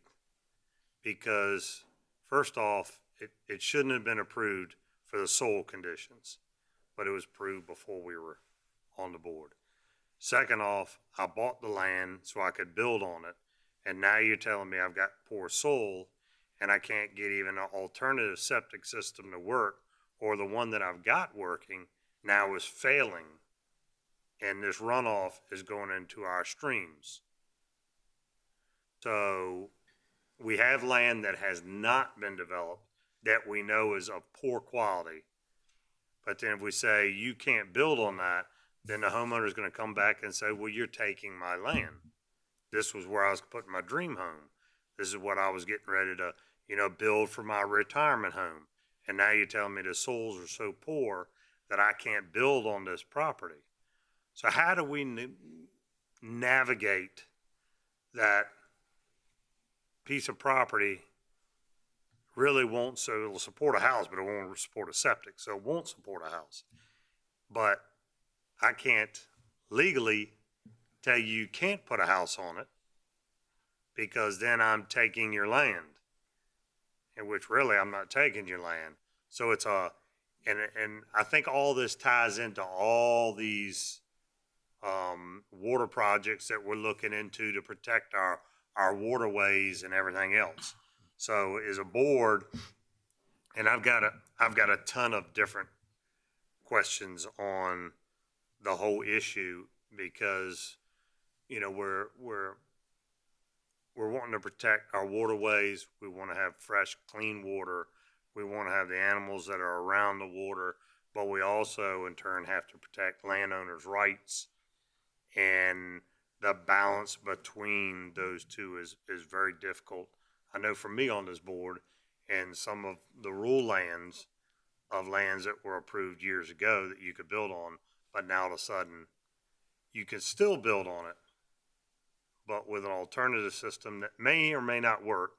because first off, it shouldn't have been approved for the soil conditions, but it was approved before we were on the board. Second off, I bought the land so I could build on it, and now you're telling me I've got poor soil and I can't get even an alternative septic system to work, or the one that I've got working now is failing, and this runoff is going into our streams. So we have land that has not been developed that we know is of poor quality. But then if we say you can't build on that, then the homeowner is going to come back and say, well, you're taking my land. This was where I was putting my dream home. This is what I was getting ready to, you know, build for my retirement home. And now you're telling me the soils are so poor that I can't build on this property.
So how do we navigate that piece of property really won't, so it'll support a house, but it won't support a septic, so it won't support a house. But I can't legally tell you can't put a house on it, because then I'm taking your land, in which really I'm not taking your land. So it's and I think all this ties into all these water projects that we're looking into to protect our waterways and everything else. So as a board, and I've got a ton of different questions on the whole issue, because, you know, we're wanting to protect our waterways. We want to have fresh, clean water. We want to have the animals that are around the water, but we also in turn have to protect landowners' rights. And the balance between those two is very difficult. I know for me on this board, and some of the rural lands that were approved years ago that you could build on, but now all of a sudden you can still build on it, but with an alternative system that may or may not work.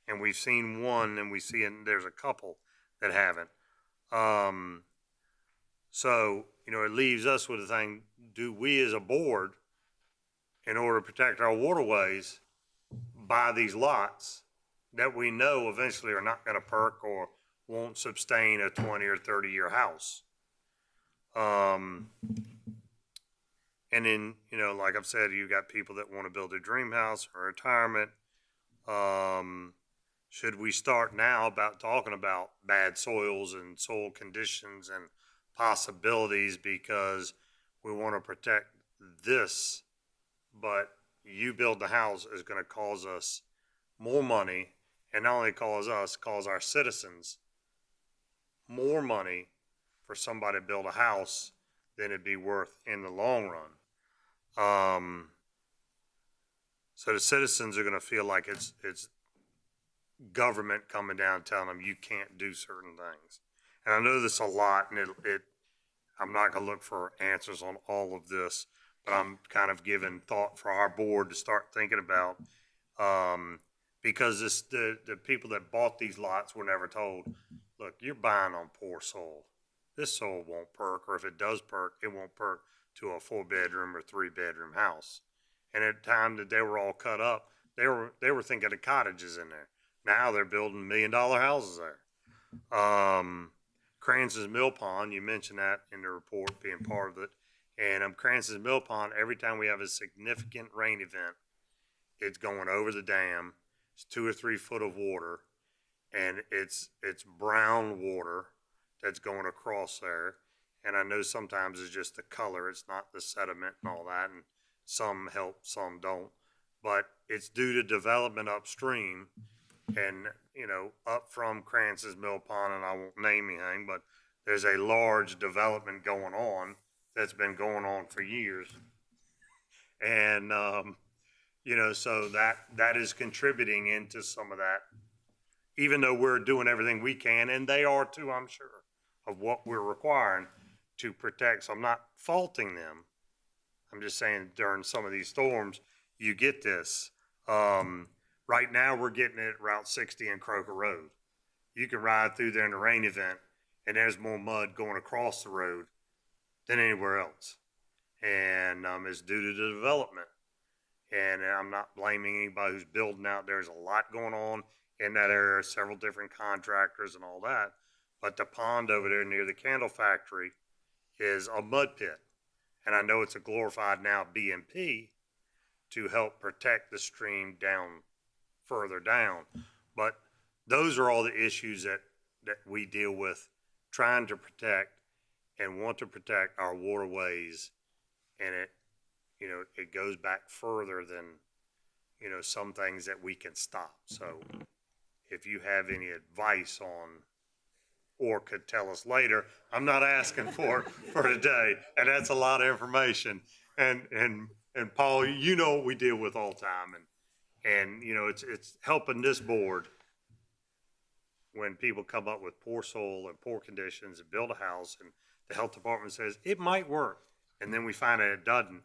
And we've seen one, and there's a couple that haven't. So, you know, it leaves us with the thing, do we as a board, in order to protect our waterways, buy these lots that we know eventually are not going to perk or won't sustain a 20 or 30-year house? And then, you know, like I've said, you got people that want to build a dream house or retirement. Should we start now about talking about bad soils and soil conditions and possibilities, because we want to protect this, but you build the house is going to cause us more money, and not only cause our citizens more money for somebody to build a house than it'd be worth in the long run. So the citizens are going to feel like it's government coming down telling them you can't do certain things. And I know this a lot, and I'm not going to look for answers on all of this, but I'm kind of giving thought for our board to start thinking about, because the people that bought these lots were never told, look, you're buying on poor soil. This soil won't perk, or if it does perk, it won't perk to a 4-bedroom or 3-bedroom house. And at the time that they were all cut up, they were thinking of cottages in there. Now they're building $1 million houses there. Cranson's Mill Pond, you mentioned that in the report being part of it. And Cranson's Mill Pond, every time we have a significant rain event, it's going over the dam. It's 2 or 3 foot of water, and it's brown water that's going across there. And I know sometimes it's just the color, it's not the sediment and all that, and some help, some don't. But it's due to development upstream, and, you know, up from Cranson's Mill Pond, and I won't name anything, but there's a large development going on that's been going on for years. And, you know, so that is contributing into some of that, even though we're doing everything we can, and they are too, I'm sure, of what we're requiring to protect. So I'm not faulting them. I'm just saying during some of these storms, you get this. Right now, we're getting it at Route 60 and Croker Road. You can ride through there in a rain event, and there's more mud going across the road than anywhere else. And it's due to the development. And I'm not blaming anybody who's building out. There's a lot going on in that area, several different contractors and all that. But the pond over there near the candle factory is a mud pit. And I know it's a glorified now BMP to help protect the stream down further down. But those are all the issues that we deal with, trying to protect and want to protect our waterways. And it goes back further than, some things that we can stop. So if you have any advice on, or could tell us later, I'm not asking for today, and that's a lot of information. And Paul, you know what we deal with all the time, and it's helping this board when people come up with poor soil and poor conditions and build a house, and the health department says it might work. and then we find out it doesn't,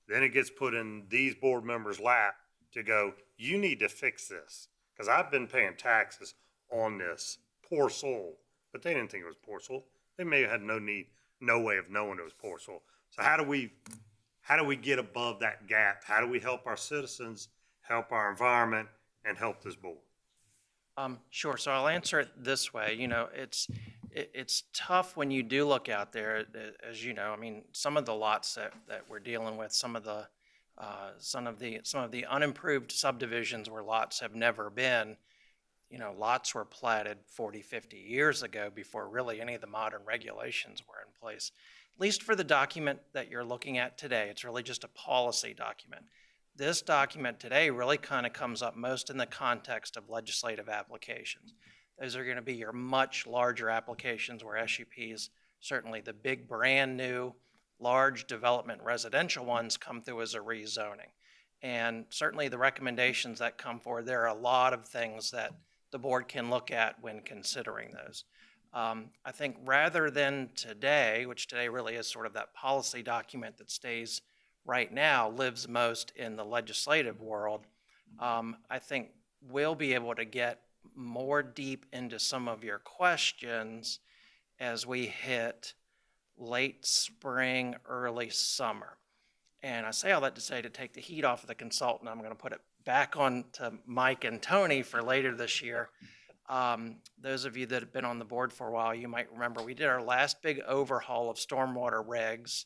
then it gets put in these board members' lap to go, you need to fix this. Because I've been paying taxes on this poor soil, but they didn't think it was poor soil. They may have had no way of knowing it was poor soil. So how do we get above that gap? How do we help our citizens, help our environment, and help this board?
Sure. So I'll answer it this way. You know, it's tough when you do look out there, as you know. I mean, some of the lots that we're dealing with, some of the unimproved subdivisions where lots have never been, you know, lots were platted 40, 50 years ago before really any of the modern regulations were in place. At least for the document that you're looking at today, it's really just a policy document. This document today really kind of comes up most in the context of legislative applications. Those are going to be your much larger applications where SUPs, certainly the big brand new large development residential ones, come through as a rezoning. And certainly the recommendations that come forward, there are a lot of things that the board can look at when considering those. I think rather than today, which today really is sort of that policy document that stays right now, lives most in the legislative world, I think we'll be able to get more deep into some of your questions as we hit late spring, early summer. And I say all that to say, to take the heat off of the consultant, I'm going to put it back on to Mike and Tony for later this year. Those of you that have been on the board for a while, you might remember we did our last big overhaul of stormwater regs,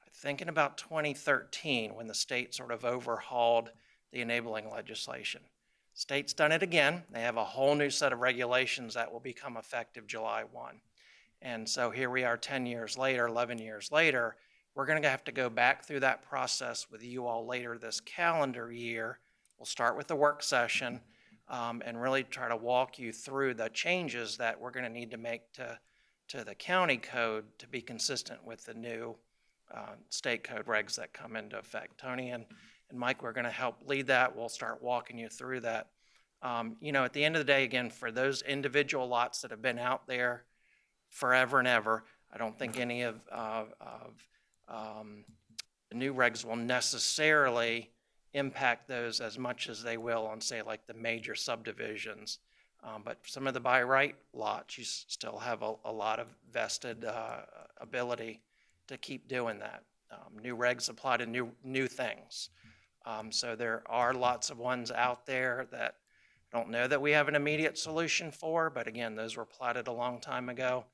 I think in about 2013, when the state sort of overhauled the enabling legislation. State's done it again. They have a whole new set of regulations that will become effective July 1. And so here we are 10 years later, 11 years later. We're going to have to go back through that process with you all later this calendar year. We'll start with the work session and really try to walk you through the changes that we're going to need to make to the county code to be consistent with the new state code regs that come into effect. Tony and Mike, we're going to help lead that. We'll start walking you through that. You know, at the end of the day, again, for those individual lots that have been out there forever and ever, I don't think any of the new regs will necessarily impact those as much as they will on, say, like the major subdivisions. But some of the by right lots, you still have a lot of vested ability to keep doing that. New regs apply to new things. So there are lots of ones out there that I don't know that we have an immediate solution for, but again, those were platted a long time ago.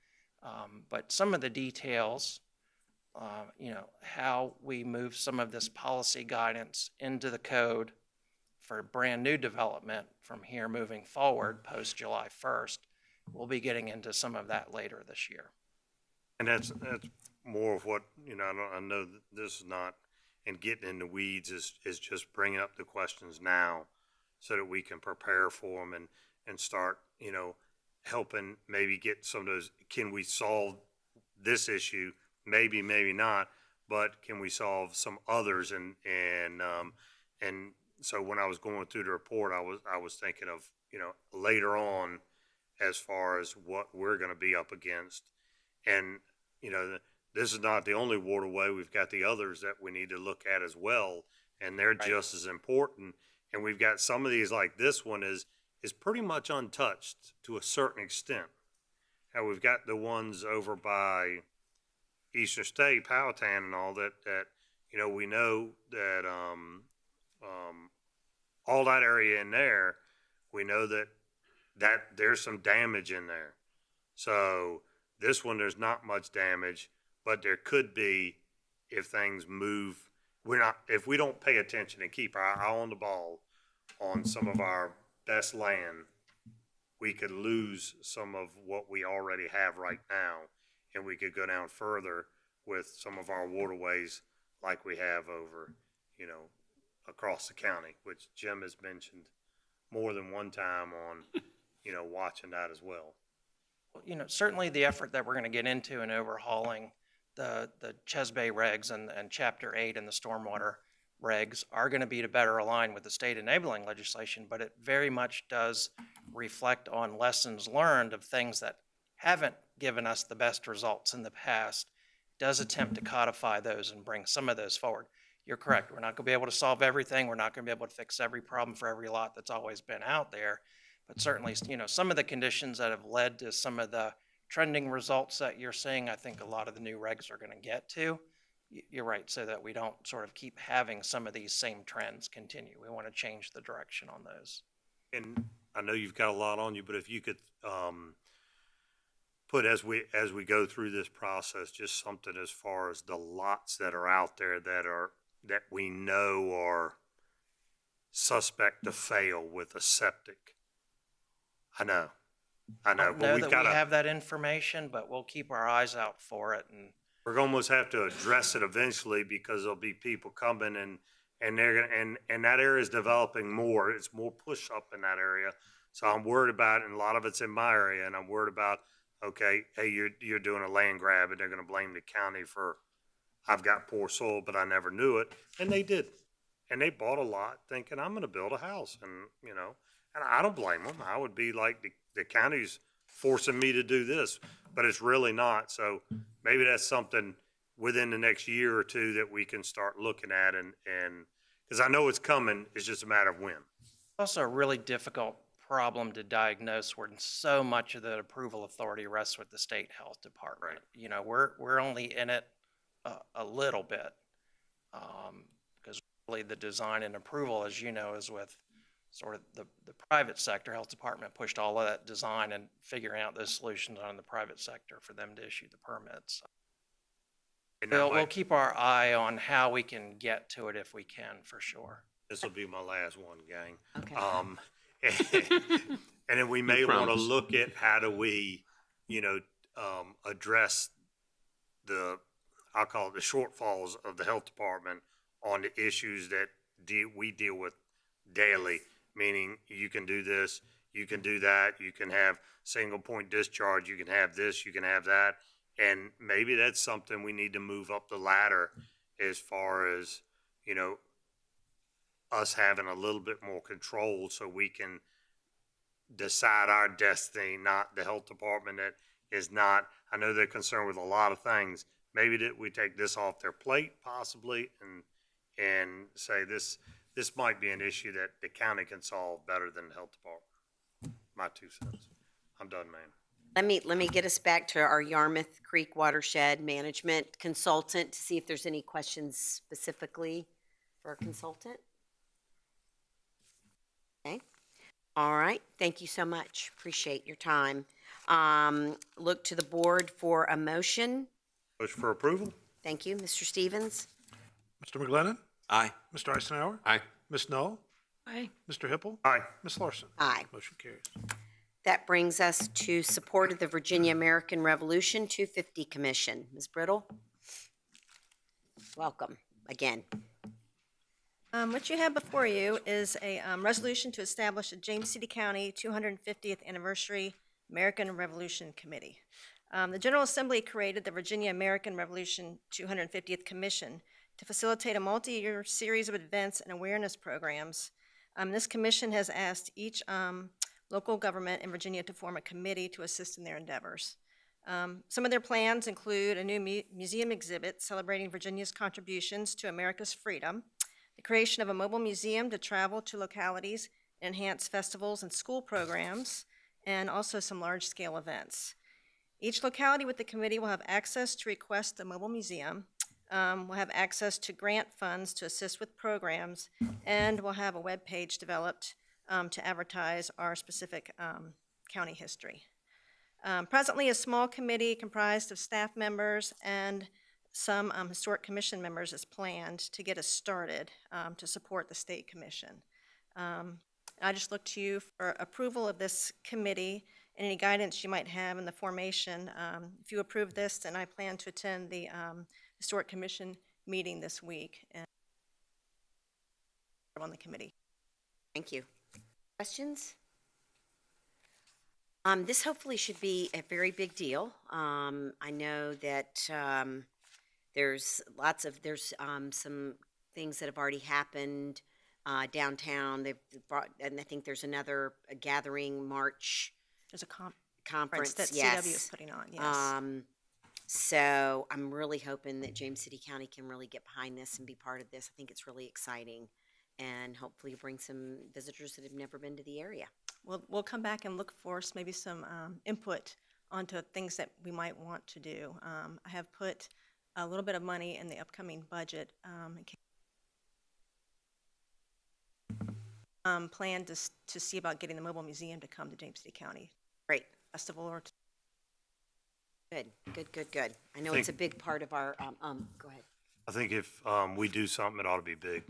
But some of the details, you know, how we move some of this policy guidance into the code for brand new development from here moving forward post July 1st, we'll be getting into some of that later this year.
And that's more of what, you know, I know that this is not, and getting in the weeds is just bringing up the questions now so that we can prepare for them and start, you know, helping maybe get some of those, can we solve this issue? Maybe, maybe not, but can we solve some others? And so when I was going through the report, I was thinking of, you know, later on as far as what we're going to be up against. And, you know, this is not the only waterway. We've got the others that we need to look at as well, and they're just as important. And we've got some of these, like this one is pretty much untouched to a certain extent. How we've got the ones over by Eastern State, Powhatan and all that, you know, we know that all that area in there, we know that there's some damage in there. So this one, there's not much damage, but there could be if things move. If we don't pay attention and keep our eye on the ball on some of our best land, we could lose some of what we already have right now, and we could go down further with some of our waterways like we have over, you know, across the county, which Jim has mentioned more than one time on, you know, watching that as well.
You know, certainly the effort that we're going to get into in overhauling the Chesbay regs and Chapter 8 and the stormwater regs are going to be to better align with the state enabling legislation, but it very much does reflect on lessons learned of things that haven't given us the best results in the past. does attempt to codify those and bring some of those forward. You're correct. We're not going to be able to solve everything. We're not going to be able to fix every problem for every lot that's always been out there. But certainly, some of the conditions that have led to some of the trending results that you're seeing, I think a lot of the new regs are going to get to. You're right, so that we don't sort of keep having some of these same trends continue. We want to change the direction on those.
And I know you've got a lot on you, but if you could put, as we go through this process, just something as far as the lots that are out there that we know are suspect to fail with a septic. I know,
I don't
but
know
we've
that
got
we
to.
have that information, but we'll keep our eyes out for it. And
We're gonna almost have to address it eventually because there'll be people coming and they're gonna, and that area is developing more. It's more push up in that area. So I'm worried about it, and a lot of it's in my area, and I'm worried about, okay, hey, you're doing a land grab, and they're gonna blame the county for, I've got poor soil, but I never knew it, and they did. And they bought a lot thinking, I'm gonna build a house, and, and I don't blame them. I would be like, the county's forcing me to do this, but it's really not. So maybe that's something within the next year or two that we can start looking at, and because I know it's coming, it's just a matter of when.
also a really difficult problem to diagnose when so much of the approval authority rests with the state health department. We're only in it a little bit, because really the design and approval, as you know, is with sort of the private sector. Health department pushed all of that design and figuring out those solutions on the private sector for them to issue the permits. We'll keep our eye on how we can get to it if we can, for sure.
This will be my last one, gang.
Okay.
And then we may want to
promise.
look at how do we, address I'll call it the shortfalls of the health department on the issues that we deal with daily, meaning you can do this, you can do that, you can have single point discharge, you can have this, you can have that. And maybe that's something we need to move up the ladder as far as, us having a little bit more control so we can decide our destiny, not the health department that is not. I know they're concerned with a lot of things. Maybe that we take this off their plate possibly and say this might be an issue that the county can solve better than the health department. My 2 cents. I'm done, man.
Let me get us back to our Yarmouth Creek Watershed Management Consultant to see if there's any questions specifically for our consultant. Okay. All right. Thank you so much. Appreciate your time. Look to the board for a motion.
Motion for approval?
Thank you, Mr. Stevens.
Mr. McGlinnan?
Aye.
Mr. Eisenhower?
Aye.
Ms. Knoll?
Aye.
Mr. Hippel?
Aye.
Ms. Larson?
Aye.
Motion carries.
That brings us to support of the Virginia American Revolution 250 Commission. Ms. Brittle? Welcome again.
What you have before you is a resolution to establish a James City County 250th Anniversary American Revolution Committee. The General Assembly created the Virginia American Revolution 250th Commission to facilitate a multi-year series of events and awareness programs. This commission has asked each local government in Virginia to form a committee to assist in their endeavors. Some of their plans include a new museum exhibit celebrating Virginia's contributions to America's freedom, the creation of a mobile museum to travel to localities and enhance festivals and school programs, and also some large-scale events. Each locality with the committee will have access to request a mobile museum, will have access to grant funds to assist with programs, and will have a web page developed to advertise our specific county history. Presently, a small committee comprised of staff members and some historic commission members is planned to get us started to support the state commission. I just look to you for approval of this committee and any guidance you might have in the formation. If you approve this, then I plan to attend the historic commission meeting this week and on the committee.
Thank you. Questions? This hopefully should be a very big deal. I know that there's some things that have already happened downtown. They've brought, and I think there's another gathering March.
There's a conference
Conference
that
yes.
CW is putting on, yes.
So I'm really hoping that James City County can really get behind this and be part of this. I think it's really exciting, and hopefully bring some visitors that have never been to the area.
We'll come back and look for maybe some input onto things that we might want to do. I have put a little bit of money in the upcoming budget. Plan to see about getting the mobile museum to come to James City County
Great.
Festival or
Good. I know it's a big part of our, go ahead.
I think if we do something, it ought to be big.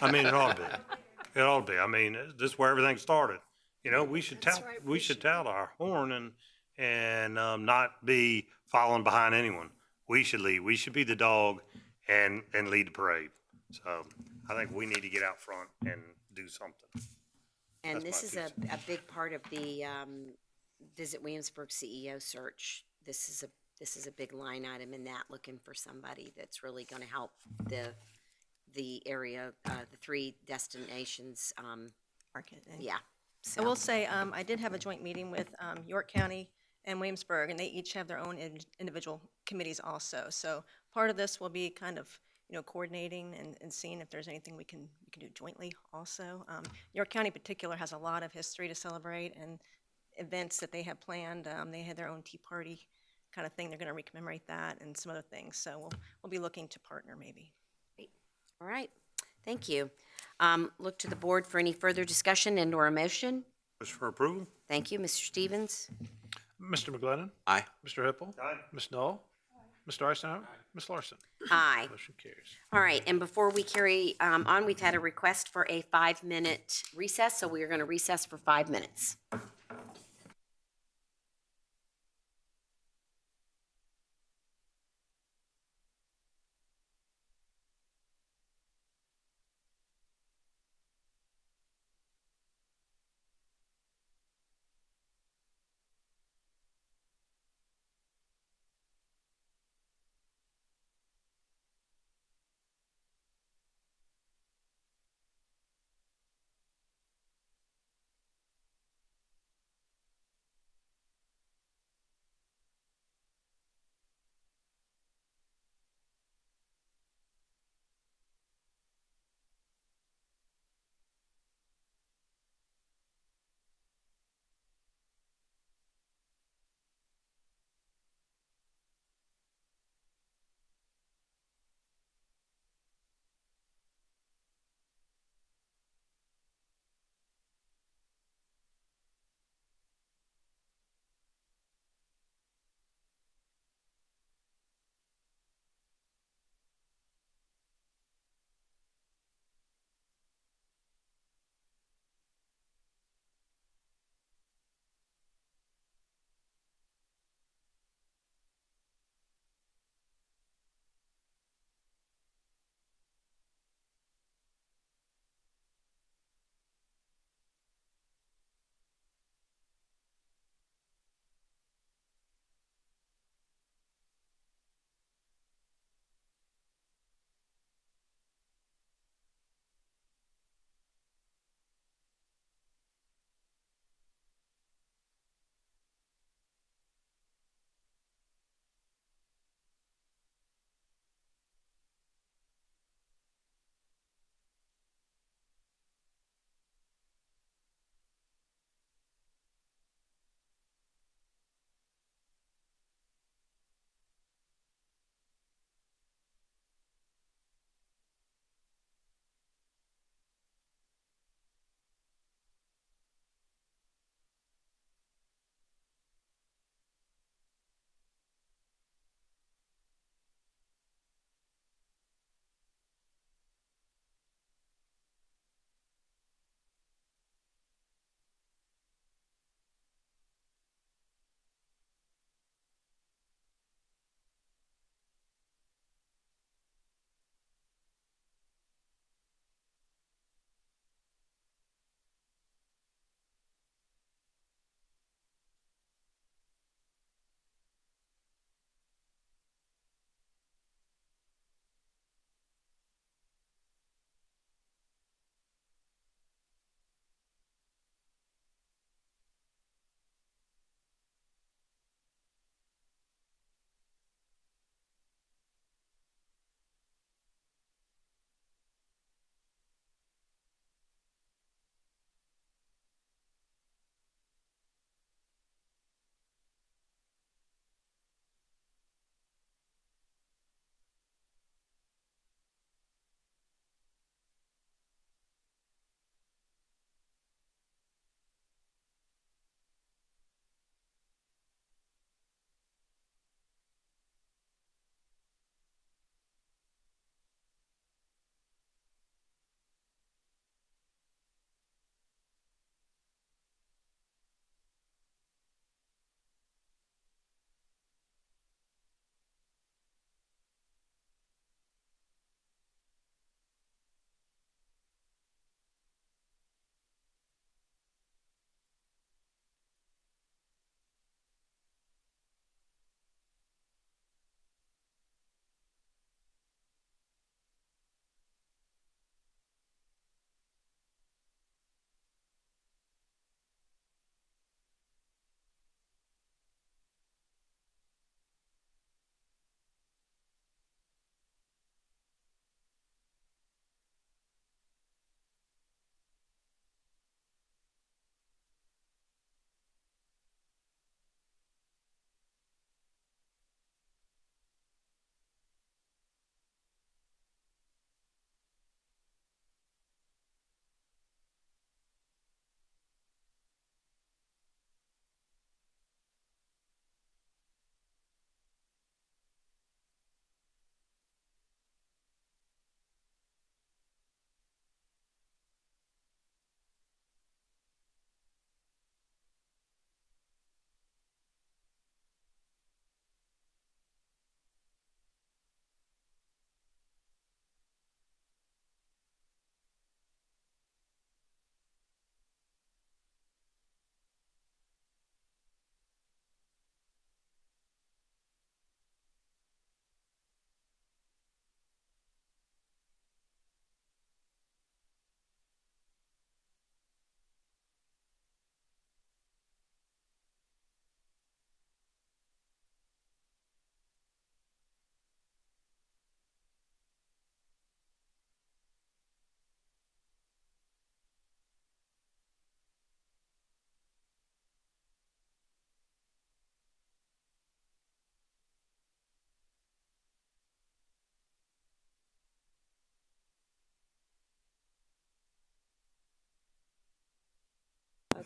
I mean, it ought to be. It ought to be. I mean, this is where everything started. You know, we should tout, we should tout our horn and not be following behind anyone. We should lead. We should be the dog and lead the parade. So I think we need to get out front and do something.
And
That's
this
my
is a big part of the Visit Williamsburg CEO search. This is a big line item in that, looking for somebody that's really going to help the area, the three destinations.
market.
Yeah.
I will say, I did have a joint meeting with York County and Williamsburg, and they each have their own individual committees also. So part of this will be kind of, coordinating and seeing if there's anything we can do jointly also. York County in particular has a lot of history to celebrate and events that they have planned. They had their own Tea Party kind of thing. They're going to recommemorate that and some other things. So we'll be looking to partner maybe.
All right. Thank you. Look to the board for any further discussion and/or a motion.
Push for approval?
Thank you, Mr. Stevens.
Mr. McGlinnan.
Aye.
Mr. Hippel.
Aye.
Ms. Knoll. Mr. Eisenhower. Ms. Larson.
Aye.
Motion carries.
All right, and before we carry on, we've had a request for a 5-minute recess, so we are going to recess for 5 minutes.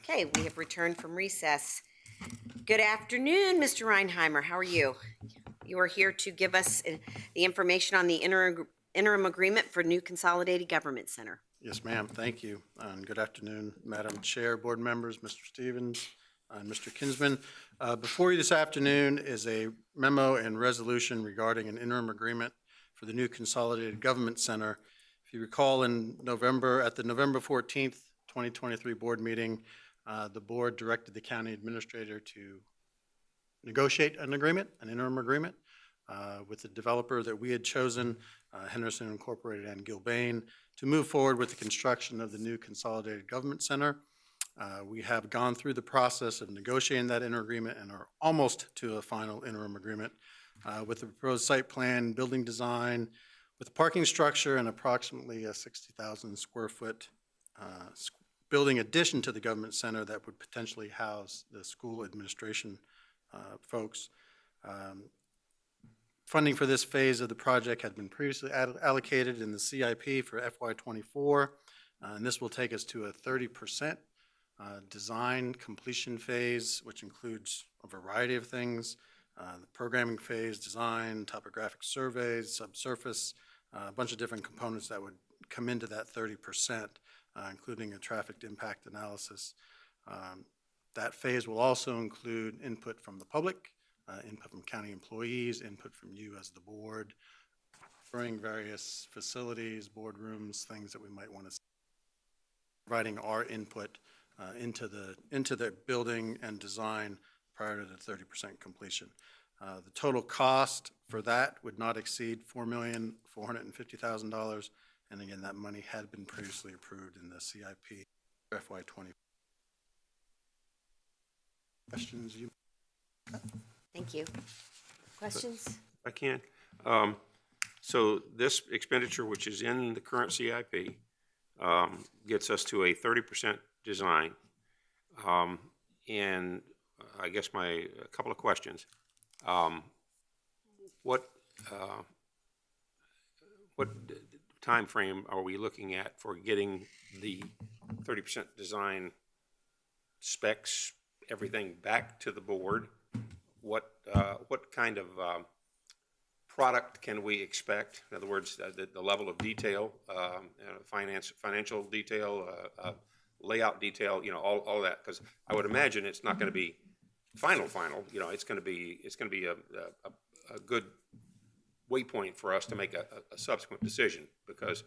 Okay, we have returned from recess. Good afternoon, Mr. Reinheimer. How are you? You are here to give us the information on the interim agreement for new Consolidated Government Center.
Yes, ma'am. Thank you. And good afternoon, Madam Chair, board members, Mr. Stevens, and Mr. Kinsman. Before you this afternoon is a memo and resolution regarding an interim agreement for the new Consolidated Government Center. If you recall, at the November 14th, 2023 board meeting, the board directed the county administrator to negotiate an interim agreement, with the developer that we had chosen, Henderson Incorporated and Gilbane, to move forward with the construction of the new Consolidated Government Center. We have gone through the process of negotiating that interim agreement and are almost to a final interim agreement with the proposed site plan, building design, with the parking structure and approximately a 60,000 square foot building addition to the government center that would potentially house the school administration folks. Funding for this phase of the project had been previously allocated in the CIP for FY24, and this will take us to a 30% design completion phase, which includes a variety of things, the programming phase, design, topographic surveys, subsurface, a bunch of different components that would come into that 30%, including a traffic impact analysis. That phase will also include input from the public, input from county employees, input from you as the board, touring various facilities, boardrooms, things that we might want to see, providing our input into the building and design prior to the 30% completion. The total cost for that would not exceed $4,450,000, and again, that money had been previously approved in the CIP for FY20. Questions?
Thank you. Questions?
I can. So this expenditure, which is in the current CIP, gets us to a 30% design. And I guess a couple of questions. What time frame are we looking at for getting the 30% design specs, everything back to the board? What kind of product can we expect? In other words, the level of detail, financial detail, layout detail, all that. Because I would imagine it's not going to be final. It's going to be a good waypoint for us to make a subsequent decision. Because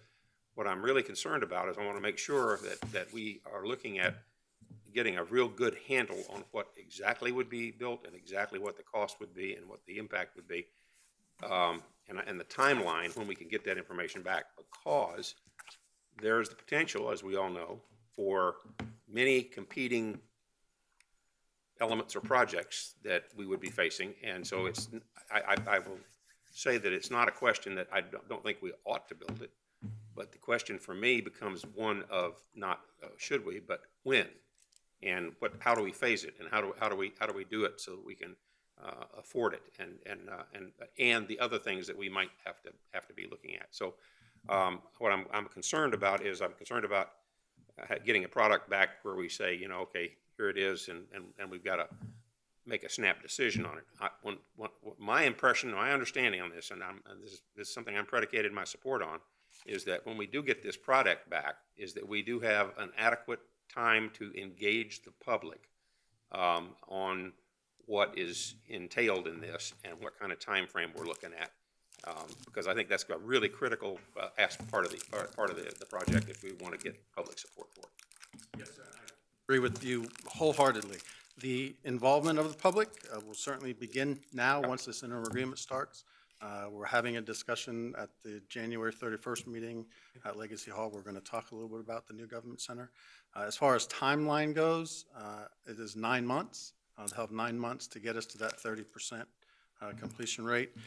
what I'm really concerned about is I want to make sure that we are looking at getting a real good handle on what exactly would be built and exactly what the cost would be and what the impact would be, and the timeline when we can get that information back, because there's the potential, as we all know, for many competing elements or projects that we would be facing. And so I will say that it's not a question that I don't think we ought to build it, but the question for me becomes one of not should we, but when. And how do we phase it, and how do we do it so that we can afford it, and the other things that we might have to be looking at. So what I'm concerned about is getting a product back where we say, okay, here it is, and we've got to make a snap decision on it. My impression, my understanding on this, and this is something I'm predicated my support on, is that when we do get this product back, is that we do have an adequate time to engage the public on what is entailed in this and what kind of time frame we're looking at, because I think that's a really critical part of the project if we want to get public support for it.
Yes, sir. I agree with you wholeheartedly. The involvement of the public will certainly begin now once this interim agreement starts. We're having a discussion at the January 31st meeting at Legacy Hall. We're going to talk a little bit about the new government center. As far as timeline goes, it is 9 months. They'll have 9 months to get us to that 30% completion rate.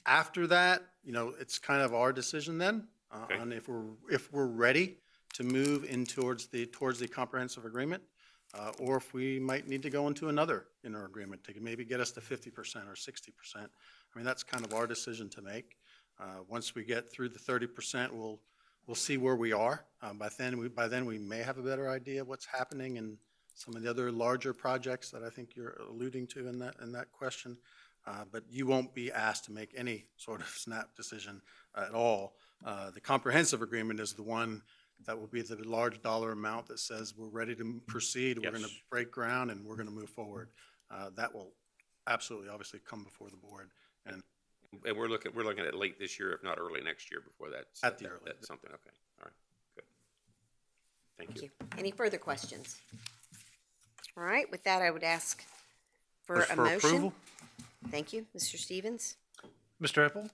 After that, it's kind of our decision then on if we're ready to move in towards the comprehensive agreement, or if we might need to go into another interim agreement to maybe get us to 50% or 60%. I mean, that's kind of our decision to make. Once we get through the 30%, we'll see where we are. By then we may have a better idea of what's happening in some of the other larger projects that I think you're alluding to in that question. But you won't be asked to make any sort of snap decision at all. The comprehensive agreement is the one that will be the large dollar amount that says we're ready to proceed, we're going to break ground, and we're going to move forward. That will absolutely, obviously, come before the board. And
we're looking at late this year, if not early next year, before that's.
At the early.
That's something, okay, all right, good. Thank you.
Any further questions? All right, with that, I would ask for
Motion
a
for
motion.
approval?
Thank you, Mr. Stevens.
Mr. Hippel?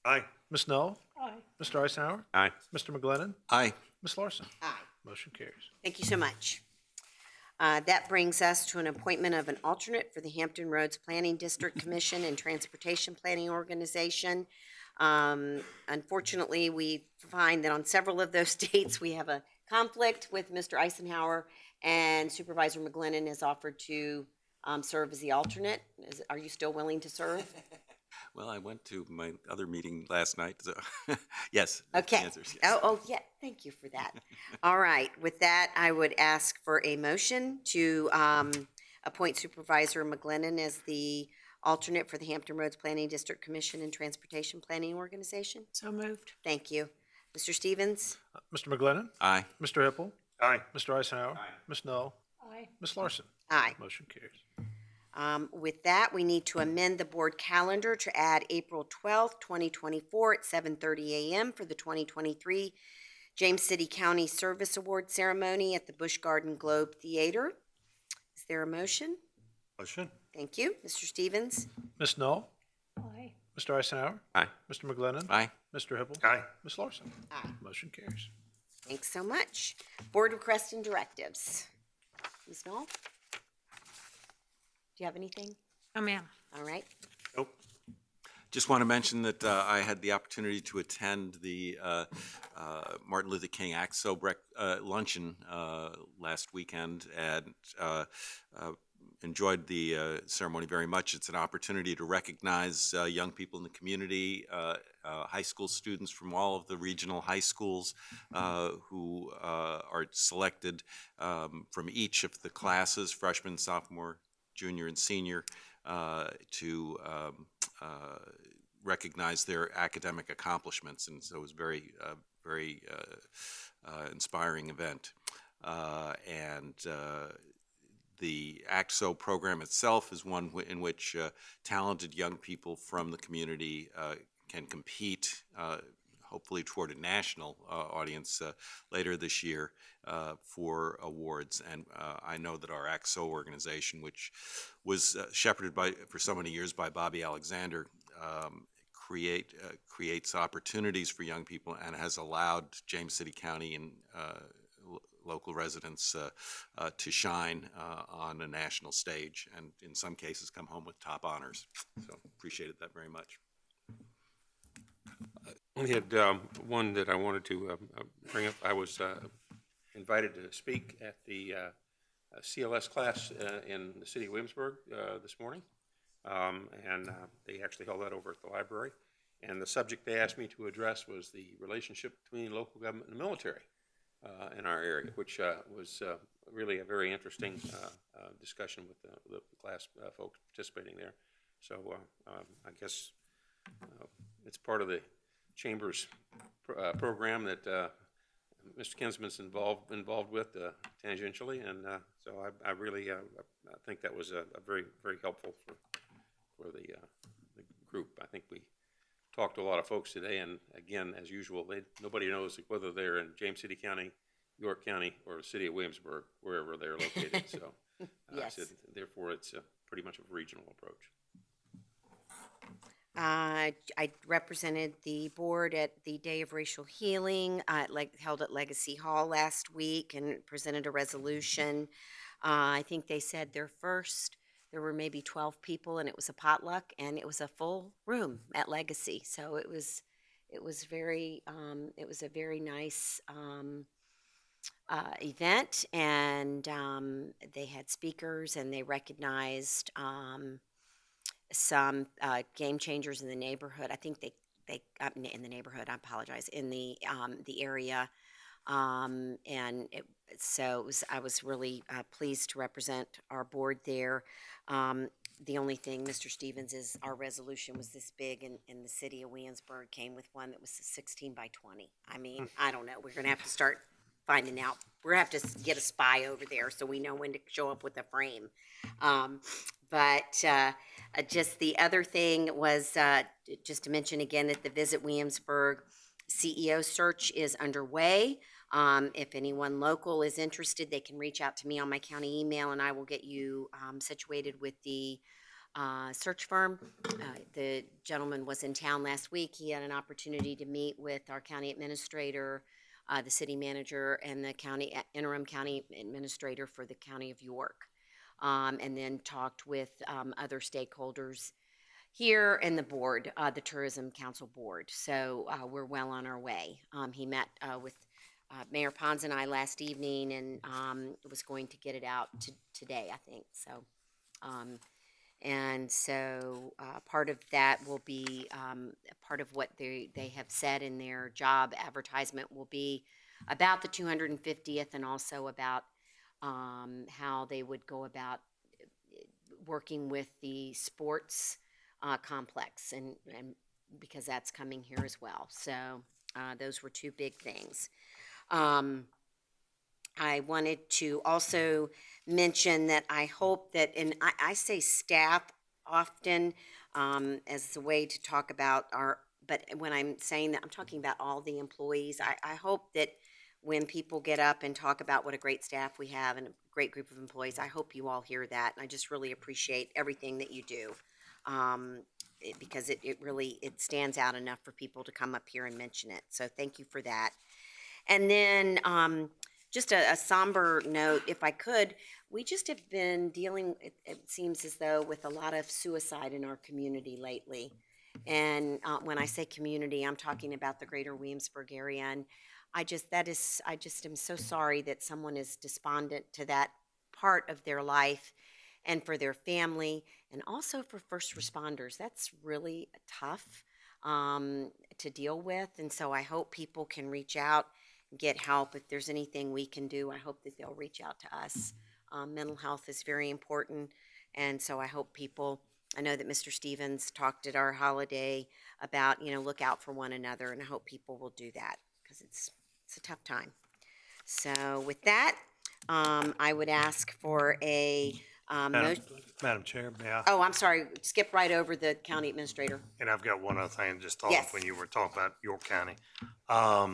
Aye.
Ms. Knoll?
Aye.
Mr. Eisenhower?
Aye.
Mr. McGlinnan?
Aye.
Ms. Larson?
Aye.
Motion carries.
Thank you so much. That brings us to an appointment of an alternate for the Hampton Roads Planning District Commission and Transportation Planning Organization. Unfortunately, we find that on several of those dates, we have a conflict with Mr. Eisenhower, and Supervisor McGlinnan has offered to serve as the alternate. Are you still willing to serve?
Well, I went to my other meeting last night, so yes. The
Okay.
answer is yes.
Oh, yeah, thank you for that. All right, with that, I would ask for a motion to appoint Supervisor McGlinnan as the alternate for the Hampton Roads Planning District Commission and Transportation Planning Organization.
So moved.
Thank you. Mr. Stevens?
Mr. McGlinnan?
Aye.
Mr. Hippel?
Aye.
Mr. Eisenhower? Ms. Knoll?
Aye.
Ms. Larson?
Aye.
Motion carries.
With that, we need to amend the board calendar to add April 12th, 2024 at 7:30 a.m. for the 2023 James City County Service Award Ceremony at the Busch Garden Globe Theater. Is there a motion?
Motion.
Thank you. Mr. Stevens?
Ms. Knoll?
Aye.
Mr. Eisenhower?
Aye.
Mr. McGlinnan?
Aye.
Mr. Hippel?
Aye.
Ms. Larson?
Aye.
Motion carries.
Thanks so much. Board requests and directives. Ms. Knoll? Do you have anything?
Oh, ma'am.
All right.
Nope.
Just want to mention that I had the opportunity to attend the Martin Luther King AXO luncheon last weekend, and enjoyed the ceremony very much. It's an opportunity to recognize young people in the community, high school students from all of the regional high schools who are selected from each of the classes, freshman, sophomore, junior, and senior, to recognize their academic accomplishments. And so it was very inspiring event. The AXO program itself is one in which talented young people from the community can compete, hopefully toward a national audience later this year for awards. And I know that our AXO organization, which was shepherded for so many years by Bobby Alexander, creates opportunities for young people and has allowed James City County and local residents to shine on a national stage, and in some cases come home with top honors. So appreciated that very much.
I only had one that I wanted to bring up. I was invited to speak at the CLS class in the city of Williamsburg this morning, and they actually held that over at the library. And the subject they asked me to address was the relationship between local government and the military in our area, which was really a very interesting discussion with the class folks participating there. So I guess it's part of the Chamber's program that Mr. Kinsman's involved with tangentially, and so I really I think that was a very, very helpful for the group. I think we talked to a lot of folks today, and again, as usual, nobody knows whether they're in James City County, York County, or the city of Williamsburg, wherever they're located. So
Yes.
therefore, it's pretty much a regional approach.
I represented the board at the Day of Racial Healing, held at Legacy Hall last week, and presented a resolution. I think they said there were maybe 12 people, and it was a potluck, and it was a full room at Legacy. So it was a very nice event, and they had speakers, and they recognized some game changers in the neighborhood. I think they in the neighborhood. I apologize, in the area I was really pleased to represent our board there. The only thing, Mr. Stevens, is our resolution was this big, and the city of Williamsburg came with one that was 16 by 20. I mean, I don't know. We're going to have to start finding out. We're going to have to get a spy over there so we know when to show up with a frame. Just the other thing was just to mention again that the Visit Williamsburg CEO search is underway. If anyone local is interested, they can reach out to me on my county email, and I will get you situated with the search firm. The gentleman was in town last week. He had an opportunity to meet with our county administrator, the city manager, and the interim county administrator for the county of York, and then talked with other stakeholders here in the board, the Tourism Council Board. So we're well on our way. He met with Mayor Pons and I last evening, and was going to get it out today, I think. So, part of that will be part of what they have said in their job advertisement will be about the 250th, and also about how they would go about working with the sports complex, and because that's coming here as well. So those were two big things. I wanted to also mention that I hope that, and I say staff often as a way to talk about but when I'm saying that, I'm talking about all the employees. I hope that when people get up and talk about what a great staff we have and a great group of employees, I hope you all hear that. And I just really appreciate everything that you do. Because it really stands out enough for people to come up here and mention it. So thank you for that. And then just a somber note, if I could, we just have been dealing, it seems as though, with a lot of suicide in our community lately. And when I say community, I'm talking about the greater Williamsburg area. And I just am so sorry that someone is despondent to that part of their life, and for their family, and also for first responders. That's really tough to deal with. And so I hope people can reach out and get help. If there's anything we can do, I hope that they'll reach out to us. Mental health is very important. And so I hope people, I know that Mr. Stevens talked at our holiday about, look out for one another, and I hope people will do that, because it's a tough time. So with that, I would ask for a
Madam Chair, may I?
Oh, I'm sorry, skip right over the county administrator.
And I've got one other thing, just thought
Yes.
of when you were talking about York County.
Sorry.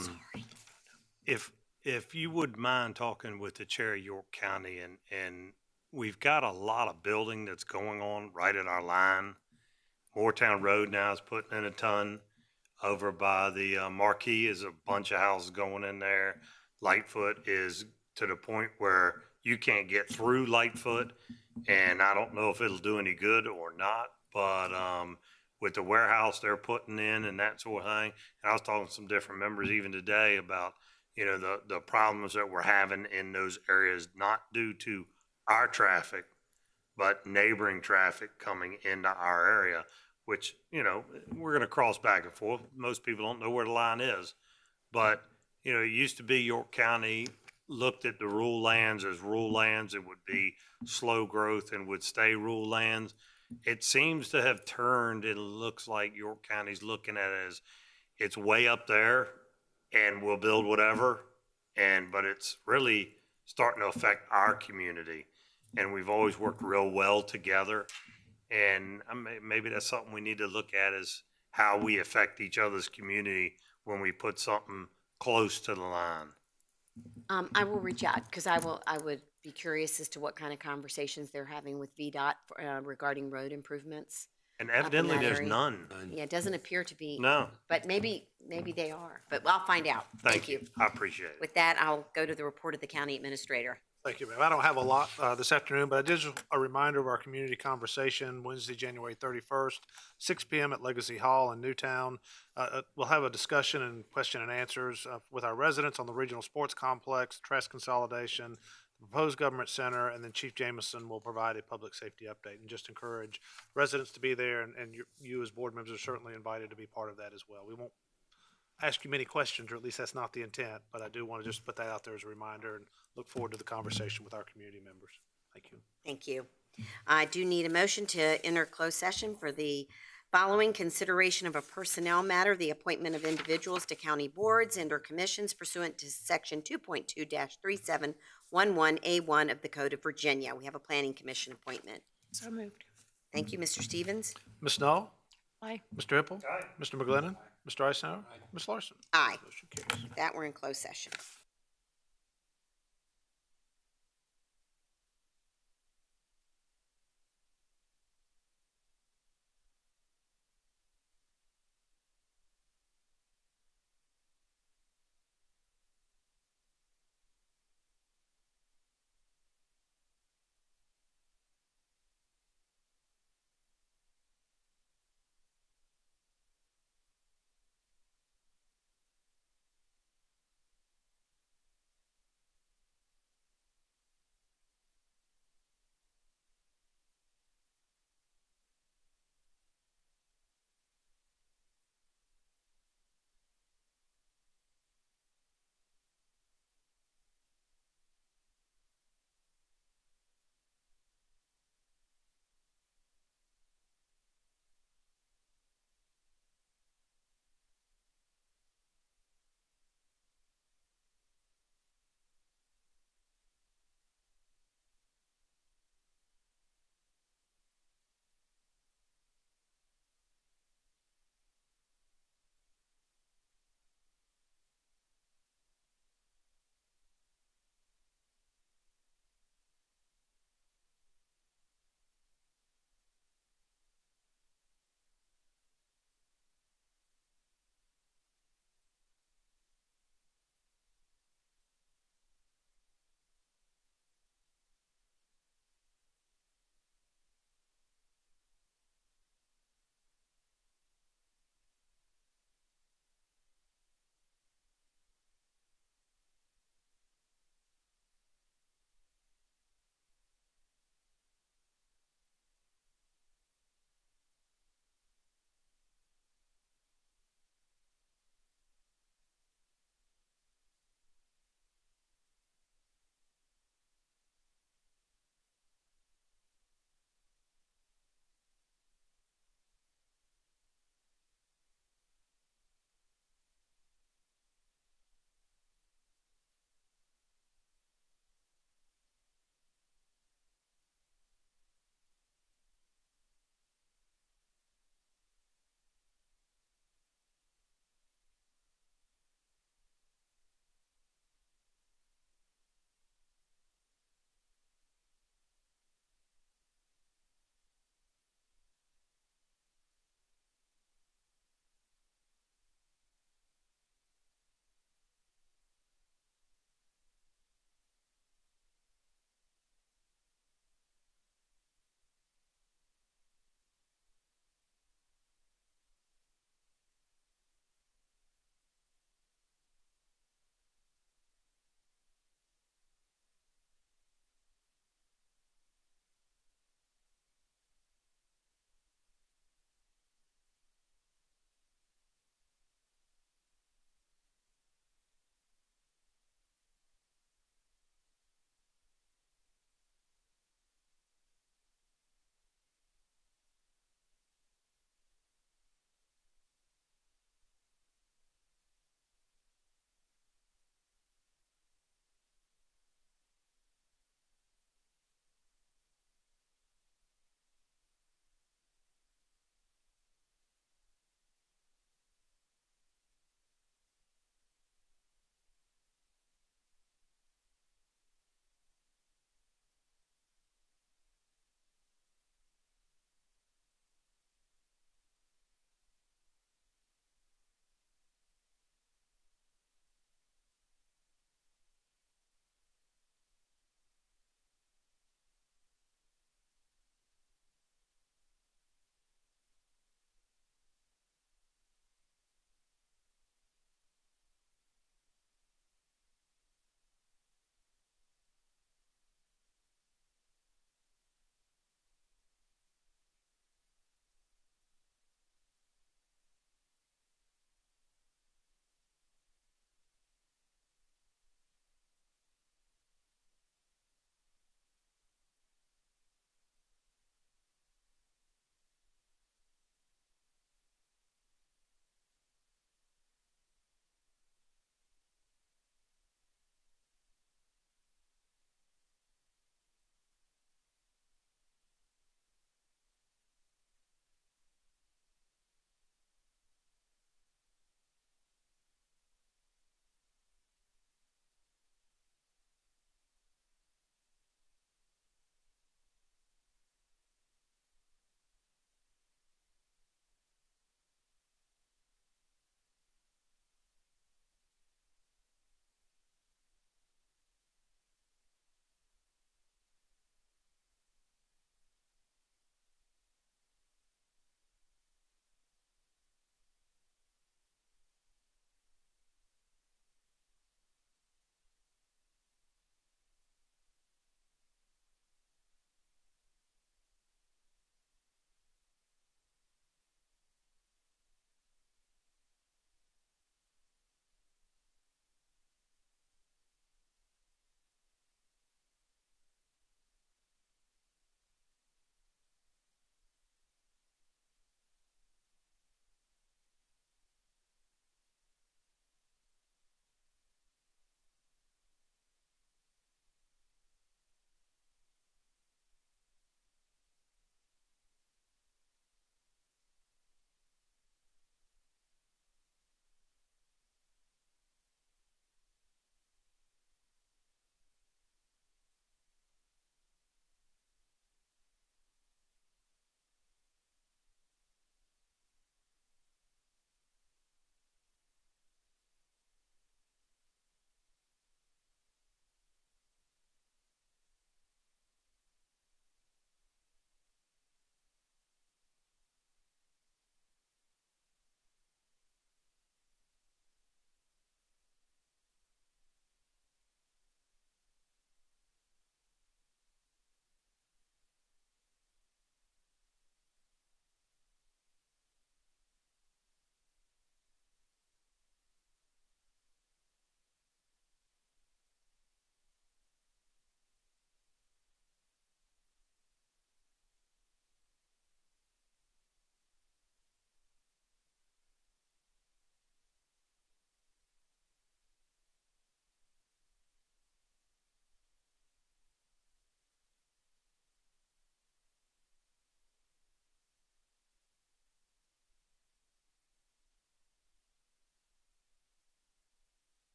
If you would mind talking with the chair of York County, and we've got a lot of building that's going on right at our line. Moortown Road now is putting in a ton. Over by the Marquee is a bunch of houses going in there. Lightfoot is to the point where you can't get through Lightfoot, and I don't know if it'll do any good or not, but with the warehouse they're putting in and that sort of thing, and I was talking to some different members even today about, the problems that we're having in those areas, not due to our traffic, but neighboring traffic coming into our area, which, we're going to cross back and forth. Most people don't know where the line is, but, it used to be York County looked at the rural lands as rural lands. It would be slow growth and would stay rural lands. It seems to have turned. It looks like York County's looking at it as it's way up there and we'll build whatever. But it's really starting to affect our community. And we've always worked real well together. And maybe that's something we need to look at, is how we affect each other's community when we put something close to the line.
I will reach out, because I would be curious as to what kind of conversations they're having with VDOT regarding road improvements.
And evidently
that
there's
area.
none.
Yeah, it doesn't appear to be.
No.
But maybe they are, but I'll find out.
Thank you. I appreciate it.
With that, I'll go to the report of the county administrator.
Thank you, ma'am. I don't have a lot this afternoon, but I did a reminder of our community conversation Wednesday, January 31st, 6 p.m. at Legacy Hall in Newtown. We'll have a discussion and question and answers with our residents on the regional sports complex, trash consolidation, the proposed government center, and then Chief Jameson will provide a public safety update, and just encourage residents to be there, and you as board members are certainly invited to be part of that as well. We won't ask you many questions, or at least that's not the intent, but I do want to just put that out there as a reminder and look forward to the conversation with our community members. Thank you.
Thank you. I do need a motion to enter closed session for the following: consideration of a personnel matter, the appointment of individuals to county boards and or commissions pursuant to section 2.2-3711A1 of the Code of Virginia. We have a planning commission appointment.
So moved.
Thank you, Mr. Stevens.
Ms. Knoll?
Aye.
Mr. Hippel? Mr. McGlinnan? Mr. Eisenhower? Ms. Larson?
Aye.
Motion carries.
That we're in closed session.